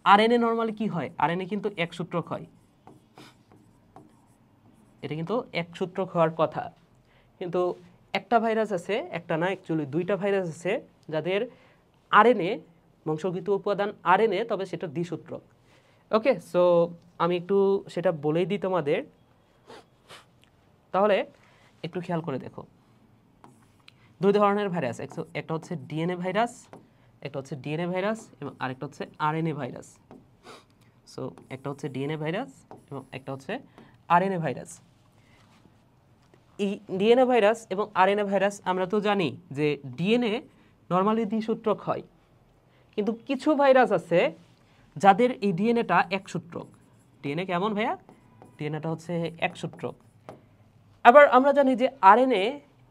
S1: আরএনএ নরমালি কি হয়? আরএনএ কিন্তু একসূত্রক হয়, এটা কিন্তু একসূত্রক হওয়ার কথা, কিন্তু একটা ভাইরাস আছে, একটা না অ্যাকচুয়ালি দুইটা ভাইরাস আছে যাদের আরএনএ, বংশগত উপাদান আরএনএ, তবে সেটা দ্বিসূত্রক। ওকে, সো আমি একটু সেটা বলেই দিই তোমাদের, তাহলে একটু খেয়াল করে দেখো। দুই ধরনের ভাইরাস, একটা হচ্ছে ডিএনএ ভাইরাস, এবং আরেকটা হচ্ছে আরএনএ ভাইরাস। সো একটা হচ্ছে ডিএনএ ভাইরাস এবং একটা হচ্ছে আরএনএ ভাইরাস। এই ডিএনএ ভাইরাস এবং আরএনএ ভাইরাস আমরা তো জানি যে ডিএনএ নরমালি দ্বিসূত্রক হয়, কিন্তু কিছু ভাইরাস আছে যাদের এই ডিএনএটা একসূত্রক। ডিএনএ কেমন ভাইয়া? ডিএনএটা হচ্ছে একসূত্রক। আবার আমরা জানি যে আরএনএ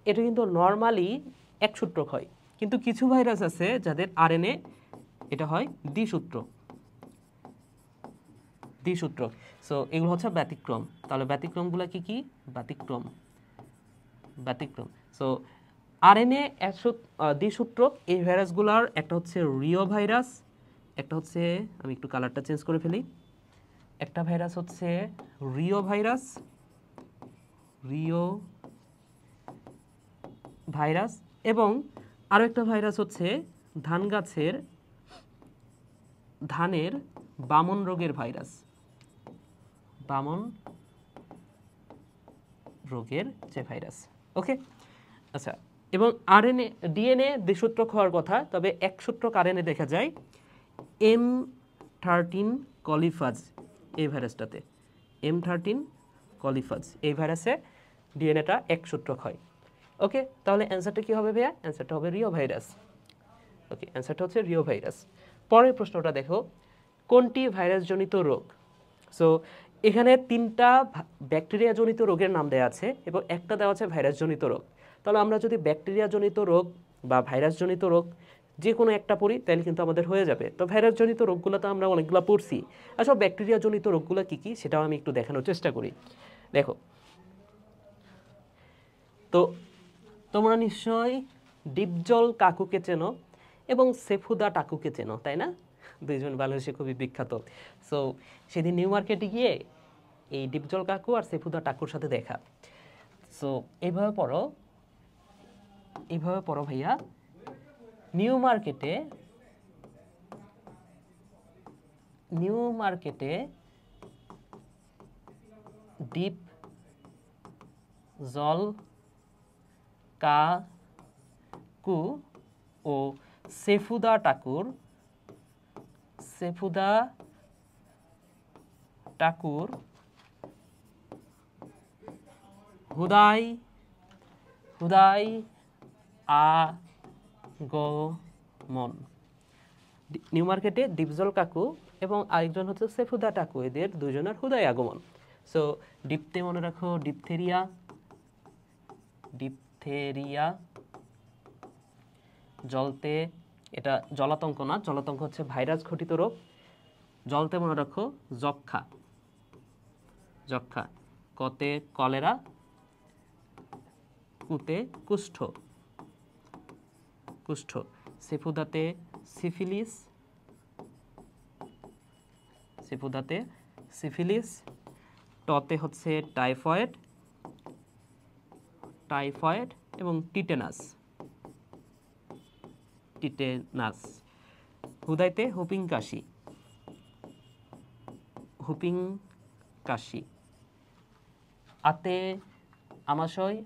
S1: এটা কিন্তু নরমালি একসূত্রক হয়, কিন্তু কিছু ভাইরাস আছে যাদের আরএনএ এটা হয় দ্বিসূত্রক। সো এগুলো হচ্ছে ব্যতিক্রম। তাহলে ব্যতিক্রমগুলো কি কি? ব্যতিক্রম। সো আরএনএ দ্বিসূত্রক এই ভাইরাসগুলোর একটা হচ্ছে রিও ভাইরাস, একটা হচ্ছে, আমি একটু কালারটা চেঞ্জ করে ফেলি, একটা ভাইরাস হচ্ছে রিও ভাইরাস, এবং আরো একটা ভাইরাস হচ্ছে ধানের বামন রোগের ভাইরাস, যে ভাইরাস। ওকে, আচ্ছা, এবং আরএনএ ডিএনএ দ্বিসূত্রক হওয়ার কথা, তবে একসূত্রক আরএনএ দেখা যায় M13 কলিফাজ এই ভাইরাসটাতে। M13 কলিফাজ এই ভাইরাসে ডিএনএটা একসূত্রক হয়। ওকে, তাহলে অ্যান্সারটা কি হবে ভাইয়া? অ্যান্সারটা হবে রিও ভাইরাস। ওকে, অ্যান্সারটা হচ্ছে রিও ভাইরাস। পরের প্রশ্নটা দেখো, কোনটি ভাইরাসজনিত রোগ? সো এখানে তিনটা ব্যাকটেরিয়াজনিত রোগের নাম দেওয়া আছে এবং একটা দেওয়া আছে ভাইরাসজনিত রোগ। তাহলে আমরা যদি ব্যাকটেরিয়াজনিত রোগ বা ভাইরাসজনিত রোগ যে কোনো একটা পড়ি তাহলে কিন্তু আমাদের হয়ে যাবে। তো ভাইরাসজনিত রোগগুলো তো আমরা অনেকগুলো পড়ছি, আসলে ব্যাকটেরিয়াজনিত রোগগুলো কী কী সেটাও আমি একটু দেখানোর চেষ্টা করি। দেখো, তো তোমরা নিশ্চয়ই ডিপজল কাকুকে চেনো এবং সেফুদা টাকুকে চেনো, তাই না? দুইজন বাংলাদেশে খুবই বিখ্যাত। সো সেদিন নিউ মার্কেটে গিয়ে এই ডিপজল কাকু আর সেফুদা টাকুর সাথে দেখা। সো এইভাবে পড়ো ভাইয়া, নিউ মার্কেটে ডিপজল কাকু ও সেফুদা টাকুর হুদাই আগমন। নিউ মার্কেটে ডিপজল কাকু এবং আরেকজন হচ্ছে সেফুদা টাকু, এদের দুজনের হুদাই আগমন। সো ডিপতে মনে রাখো ডিপথেরিয়া, জলতে এটা জলাতঙ্ক না, জলাতঙ্ক হচ্ছে ভাইরাস ঘটিত রোগ। জলতে মনে রাখো যক্ষা, কতে কলেরা, কুতে কুষ্ঠ। সেফুদাতে সিফিলিস, টতে হচ্ছে টাইফয়েড এবং টিটেনাস। হুদাইতে হুপিং কাশি, আতে আমাশয়,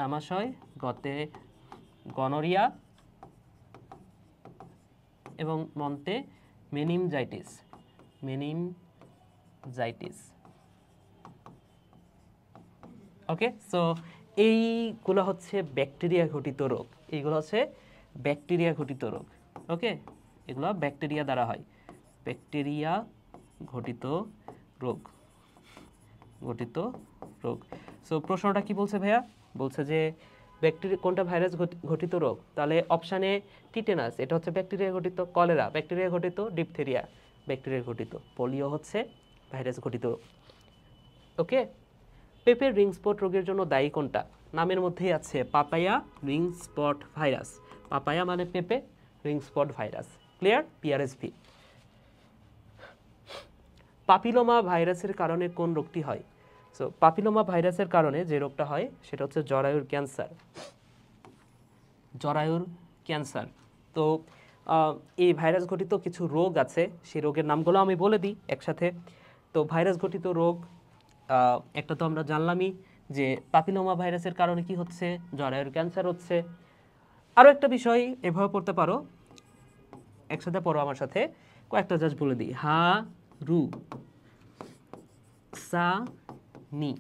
S1: আমাশয়, গতে গনোরিয়া এবং মন্তে মেনিনজাইটিস। ওকে, সো এইগুলো হচ্ছে ব্যাকটেরিয়া ঘটিত রোগ। এইগুলো হচ্ছে ব্যাকটেরিয়া ঘটিত রোগ। ওকে, এগুলো ব্যাকটেরিয়া দ্বারা হয়, ব্যাকটেরিয়া ঘটিত রোগ। সো প্রশ্নটা কি বলছে ভাইয়া? বলছে যে ব্যাকটেরিয়া কোনটা ভাইরাস ঘটিত রোগ? তাহলে অপশানে টিটেনাস, এটা হচ্ছে ব্যাকটেরিয়া ঘটিত, কলেরা ব্যাকটেরিয়া ঘটিত, ডিপথেরিয়া ব্যাকটেরিয়া ঘটিত, পোলিও হচ্ছে ভাইরাস ঘটিত রোগ। ওকে, পেঁপের রিং স্পট রোগের জন্য দায়ী কোনটা? নামের মধ্যেই আছে papaya ring spot virus. Papaya মানে পেঁপে, ring spot virus. Clear? PRSV. Papilloma ভাইরাসের কারণে কোন রোগটি হয়? সো পাপিলোমা ভাইরাসের কারণে যে রোগটা হয় সেটা হচ্ছে জরায়ুর ক্যান্সার। তো এই ভাইরাস ঘটিত কিছু রোগ আছে, সেই রোগের নামগুলো আমি বলে দিই একসাথে। তো ভাইরাস ঘটিত রোগ একটা তো আমরা জানলামই যে পাপিলোমা ভাইরাসের কারণে কি হচ্ছে, জরায়ুর ক্যান্সার হচ্ছে। আরও একটা বিষয় এভাবে পড়তে পারো, একসাথে পড়ো আমার সাথে, কয়েকটা জাস্ট বলে দিই। রু সা নি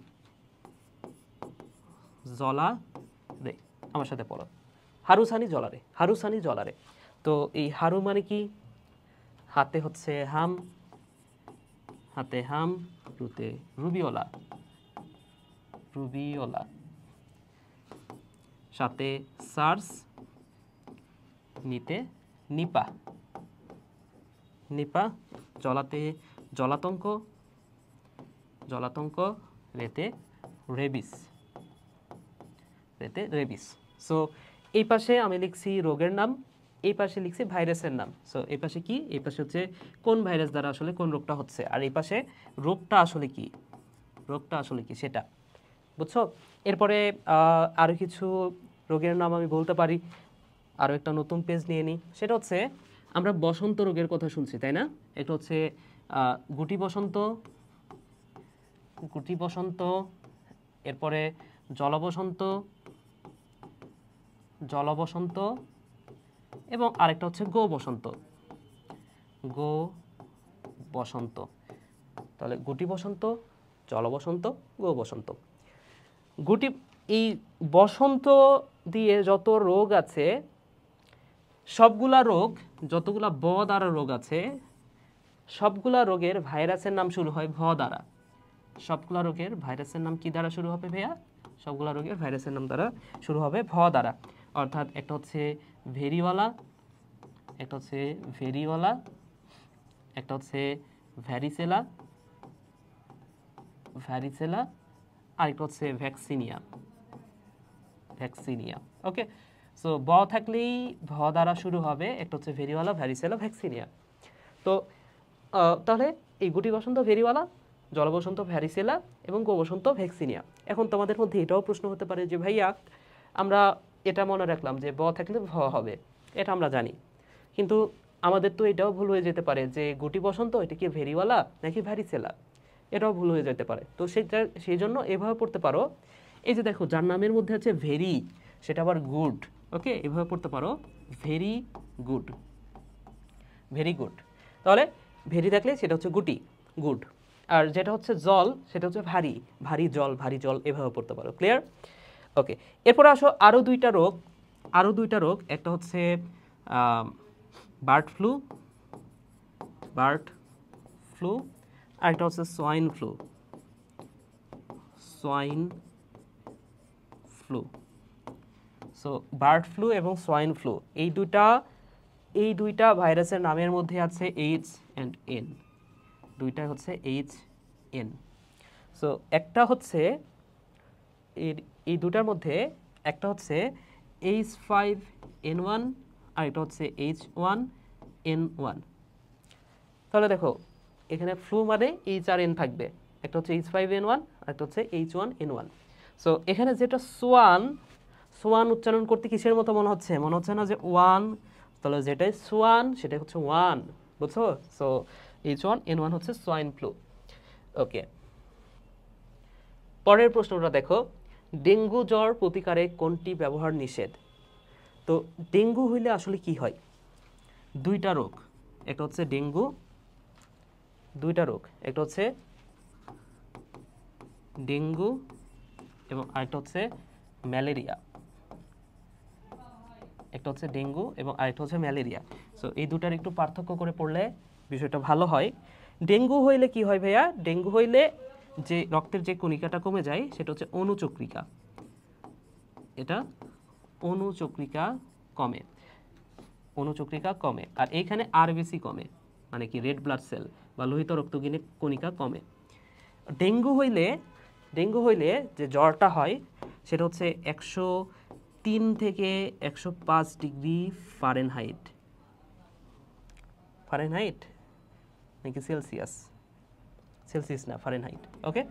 S1: জলা রে, আমার সাথে পড়ো। হারুসানি জলারে। তো এই হারু মানে কি? হাতে হচ্ছে হাম, রুতে রুবিওলা, সাথে সার্স, নিতে নিপা, জলাতে জলাতঙ্ক, রেতে রেবিস। সো এই পাশে আমি লিখছি রোগের নাম, এই পাশে লিখছি ভাইরাসের নাম। সো এই পাশে কি? এই পাশে হচ্ছে কোন ভাইরাস দ্বারা আসলে কোন রোগটা হচ্ছে, আর এই পাশে রোগটা আসলে কি সেটা। বুঝছো? এরপরে আরও কিছু রোগের নাম আমি বলতে পারি। আরও একটা নতুন পেজ নিয়ে নিই, সেটা হচ্ছে আমরা বসন্ত রোগের কথা শুনছি, তাই না? এটা হচ্ছে গুটি বসন্ত, এরপরে জলবসন্ত এবং আরেকটা হচ্ছে গো বসন্ত। তাহলে গুটি বসন্ত, জলবসন্ত, গো বসন্ত। এই বসন্ত দিয়ে যত রোগ আছে, যতগুলা ব দ্বারা রোগ আছে, সবগুলা রোগের ভাইরাসের নাম শুরু হয় ভ দ্বারা। সবগুলা রোগের ভাইরাসের নাম কি দ্বারা শুরু হবে ভাইয়া? সবগুলা রোগের ভাইরাসের নাম দ্বারা শুরু হবে ভ দ্বারা। অর্থাৎ একটা হচ্ছে ভেরিওয়ালা, একটা হচ্ছে ভ্যারিসেলা, আরেকটা হচ্ছে ভ্যাকসিনিয়া। ওকে, সো ব থাকলেই ভ দ্বারা শুরু হবে, একটা হচ্ছে ভেরিওয়ালা, ভ্যারিসেলা, ভ্যাকসিনিয়া। তো তাহলে এই গুটি বসন্ত ভেরিওয়ালা, জলবসন্ত ভ্যারিসেলা এবং গো বসন্ত ভ্যাকসিনিয়া। এখন তোমাদের মধ্যে এটাও প্রশ্ন হতে পারে যে ভাইয়া আমরা এটা মনে রাখলাম যে ব থাকলে ভ হবে, এটা আমরা জানি, কিন্তু আমাদের তো এটাও ভুল হয়ে যেতে পারে যে গুটি বসন্ত এটা কি ভেরিওয়ালা নাকি ভ্যারিসেলা, এটাও ভুল হয়ে যেতে পারে। তো সেই জন্য এভাবে পড়তে পারো, এই যে দেখো যার নামের মধ্যে আছে ভেরি, সেটা আবার গুড। ওকে, এভাবে পড়তে পারো, ভেরি গুড। তাহলে ভেরি থাকলে সেটা হচ্ছে গুটি, গুড। আর যেটা হচ্ছে জল, সেটা হচ্ছে ভারী জল, এভাবে পড়তে পারো। ক্লিয়ার? ওকে, এরপরে আসো আরও দুইটা রোগ। একটা হচ্ছে বার্ড ফ্লু, আর একটা হচ্ছে swine flu. So bird flu এবং সোয়াইন ফ্লু, এই দুইটা ভাইরাসের নামের মধ্যে আছে H&N, দুইটা হচ্ছে H&N। সো একটা হচ্ছে এই দুটার মধ্যে একটা হচ্ছে H5N1 আর এটা হচ্ছে H1N1। তাহলে দেখো এখানে ফ্লু মানে H আর N থাকবে, একটা হচ্ছে H5N1 আর একটা হচ্ছে H1N1। সো এখানে যেটা সোয়ান উচ্চারণ করতে কিসের মতো মনে হচ্ছে না যে ওয়ান, তাহলে যেটাই সোয়ান সেটাই হচ্ছে ওয়ান, বুঝছো? সো H1N1 হচ্ছে সোয়াইন ফ্লু। ওকে, পরের প্রশ্নটা দেখো, ডেঙ্গু জ্বর প্রতিকারে কোনটি ব্যবহার নিষেধ? তো ডেঙ্গু হইলে আসলে কি হয়? দুইটা রোগ, একটা হচ্ছে ডেঙ্গু, দুইটা রোগ, একটা হচ্ছে ডেঙ্গু এবং আরেকটা হচ্ছে ম্যালেরিয়া। একটা হচ্ছে ডেঙ্গু এবং আরেকটা হচ্ছে ম্যালেরিয়া। সো এই দুটার একটু পার্থক্য করে পড়লে বিষয়টা ভালো হয়। ডেঙ্গু হইলে কি হয় ভাইয়া? ডেঙ্গু হইলে যে রক্তের যে কণিকাটা কমে যায় সেটা হচ্ছে অণুচক্রিকা, এটা অণুচক্রিকা কমে, অণুচক্রিকা কমে। আর এইখানে আরবিসি কমে, মানে কি রেড ব্লাড সেল বা লোহিত কণিকা কমে। ডেঙ্গু হইলে যে জ্বরটা হয় সেটা হচ্ছে 103 থেকে 105 ডিগ্রি ফারেনহাইট, ফারেনহাইট নাকি সেলসিয়াস? সেলসিয়াস না, ফারেনহাইট। ওকে,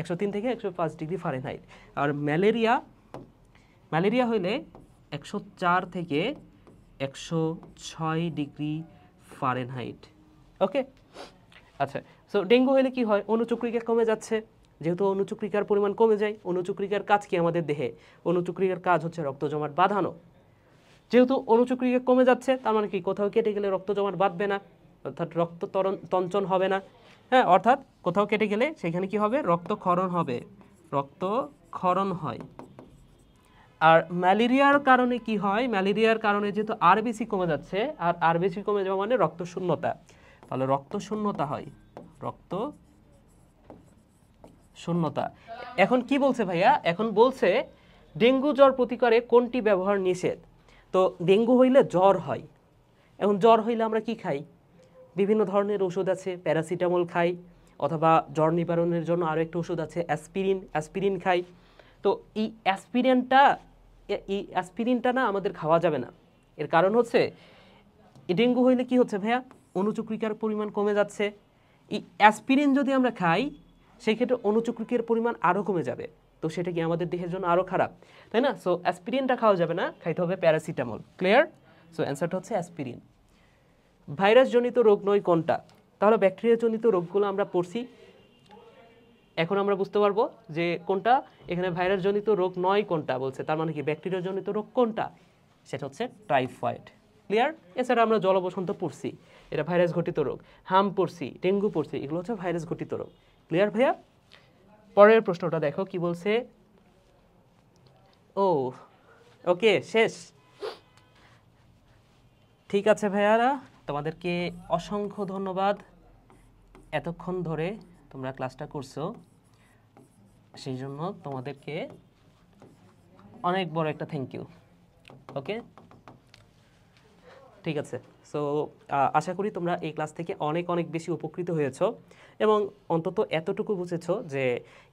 S1: 103 থেকে 105 ডিগ্রি ফারেনহাইট। আর ম্যালেরিয়া হইলে 104 থেকে 106 ডিগ্রি ফারেনহাইট। ওকে, আচ্ছা। সো ডেঙ্গু হলে কি হয়? অণুচক্রিকা কমে যাচ্ছে। যেহেতু অণুচক্রিকার পরিমাণ কমে যায়, অণুচক্রিকার কাজ কি আমাদের দেহে? অণুচক্রিকার কাজ হচ্ছে রক্ত জমাট বাঁধানো। যেহেতু অণুচক্রিকা কমে যাচ্ছে, তার মানে কি কোথাও কেটে গেলে রক্ত জমাট বাঁধবে না, অর্থাৎ রক্ত তঞ্চন হবে না। হ্যাঁ, অর্থাৎ কোথাও কেটে গেলে সেখানে কি হবে? রক্তক্ষরণ হবে, রক্তক্ষরণ হয়। আর ম্যালেরিয়ার কারণে কি হয়? ম্যালেরিয়ার কারণে যেহেতু আরবিসি কমে যাচ্ছে, আর আরবিসি কমে যাওয়া মানে রক্ত শূন্যতা, তাহলে রক্ত শূন্যতা হয়, রক্ত শূন্যতা। এখন কি বলছে ভাইয়া? এখন বলছে ডেঙ্গু জ্বর প্রতিকারে কোনটি ব্যবহার নিষেধ। তো ডেঙ্গু হইলে জ্বর হয়। এখন জ্বর হইলে আমরা কি খাই? বিভিন্ন ধরনের ওষুধ আছে, প্যারাসিটামল খাই, অথবা জ্বর নিবারণের জন্য আরও একটা ওষুধ আছে অ্যাসপিরিন খাই। তো এই অ্যাসপিরিনটা না আমাদের খাওয়া যাবে না। এর কারণ হচ্ছে ডেঙ্গু হইলে কি হচ্ছে ভাইয়া? অণুচক্রিকার পরিমাণ কমে যাচ্ছে। এই অ্যাসপিরিন যদি আমরা খাই সেই ক্ষেত্রে অণুচক্রিকার পরিমাণ আরও কমে যাবে। তো সেটা কি আমাদের দেহের জন্য আরও খারাপ, তাই না? সো অ্যাসপিরিনটা খাওয়া যাবে না, খাইতে হবে প্যারাসিটামল। ক্লিয়ার? সো অ্যান্সারটা হচ্ছে অ্যাসপিরিন। ভাইরাসজনিত রোগ নয় কোনটা? তাহলে ব্যাকটেরিয়াজনিত রোগগুলো আমরা পড়ছি, এখন আমরা বুঝতে পারবো যে কোনটা এখানে ভাইরাসজনিত রোগ নয় কোনটা বলছে, তার মানে কি ব্যাকটেরিয়াজনিত রোগ কোনটা? সেটা হচ্ছে টাইফয়েড। ক্লিয়ার? এছাড়া আমরা জলবসন্ত পড়ছি, এটা ভাইরাস ঘটিত রোগ। হাম পড়ছি, ডেঙ্গু পড়ছি, এগুলো হচ্ছে ভাইরাস ঘটিত রোগ। ক্লিয়ার ভাইয়া? পরের প্রশ্নটা দেখো কি বলছে। ও ওকে, শেষ। ঠিক আছে ভাইয়ারা, তোমাদেরকে অসংখ্য ধন্যবাদ, এতক্ষণ ধরে তোমরা ক্লাসটা করছো, সেই জন্য তোমাদেরকে অনেক বড় একটা থ্যাংক ইউ। ওকে, ঠিক আছে। সো আশা করি তোমরা এই ক্লাস থেকে অনেক অনেক বেশি উপকৃত হয়েছো এবং অন্তত এতটুকু বুঝেছো যে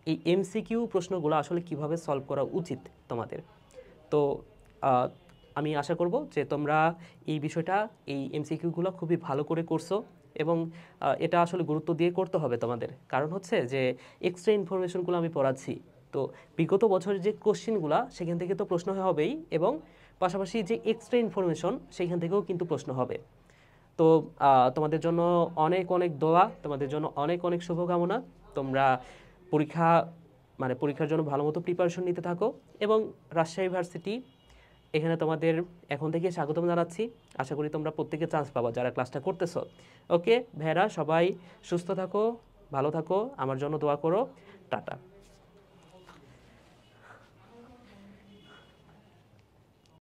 S1: এই এমসিকিউ প্রশ্নগুলো আসলে কিভাবে সলভ করা উচিত তোমাদের। তো আমি আশা করব যে তোমরা এই বিষয়টা, এই এমসিকিউগুলো খুবই ভালো করে করছো এবং এটা আসলে গুরুত্ব দিয়ে করতে হবে তোমাদের। কারণ হচ্ছে যে এক্সট্রা ইনফরমেশনগুলো আমি পড়াচ্ছি, তো বিগত বছরের যে কোশ্চেনগুলো সেখান থেকে তো প্রশ্ন হবেই, এবং পাশাপাশি যে এক্সট্রা ইনফরমেশন সেখান থেকেও কিন্তু প্রশ্ন হবে। তো তোমাদের জন্য অনেক অনেক দোয়া, তোমাদের জন্য অনেক অনেক শুভকামনা। তোমরা পরীক্ষার জন্য ভালো মতো প্রিপারেশন নিতে থাকো এবং রাজশাহী ইউনিভার্সিটি এখানে তোমাদের এখন থেকে স্বাগতম জানাচ্ছি। আশা করি তোমরা প্রত্যেকে চান্স পাবা যারা ক্লাসটা করতেছো। ওকে ভাইরা, সবাই সুস্থ থাকো, ভালো থাকো, আমার জন্য দোয়া করো। টাটা।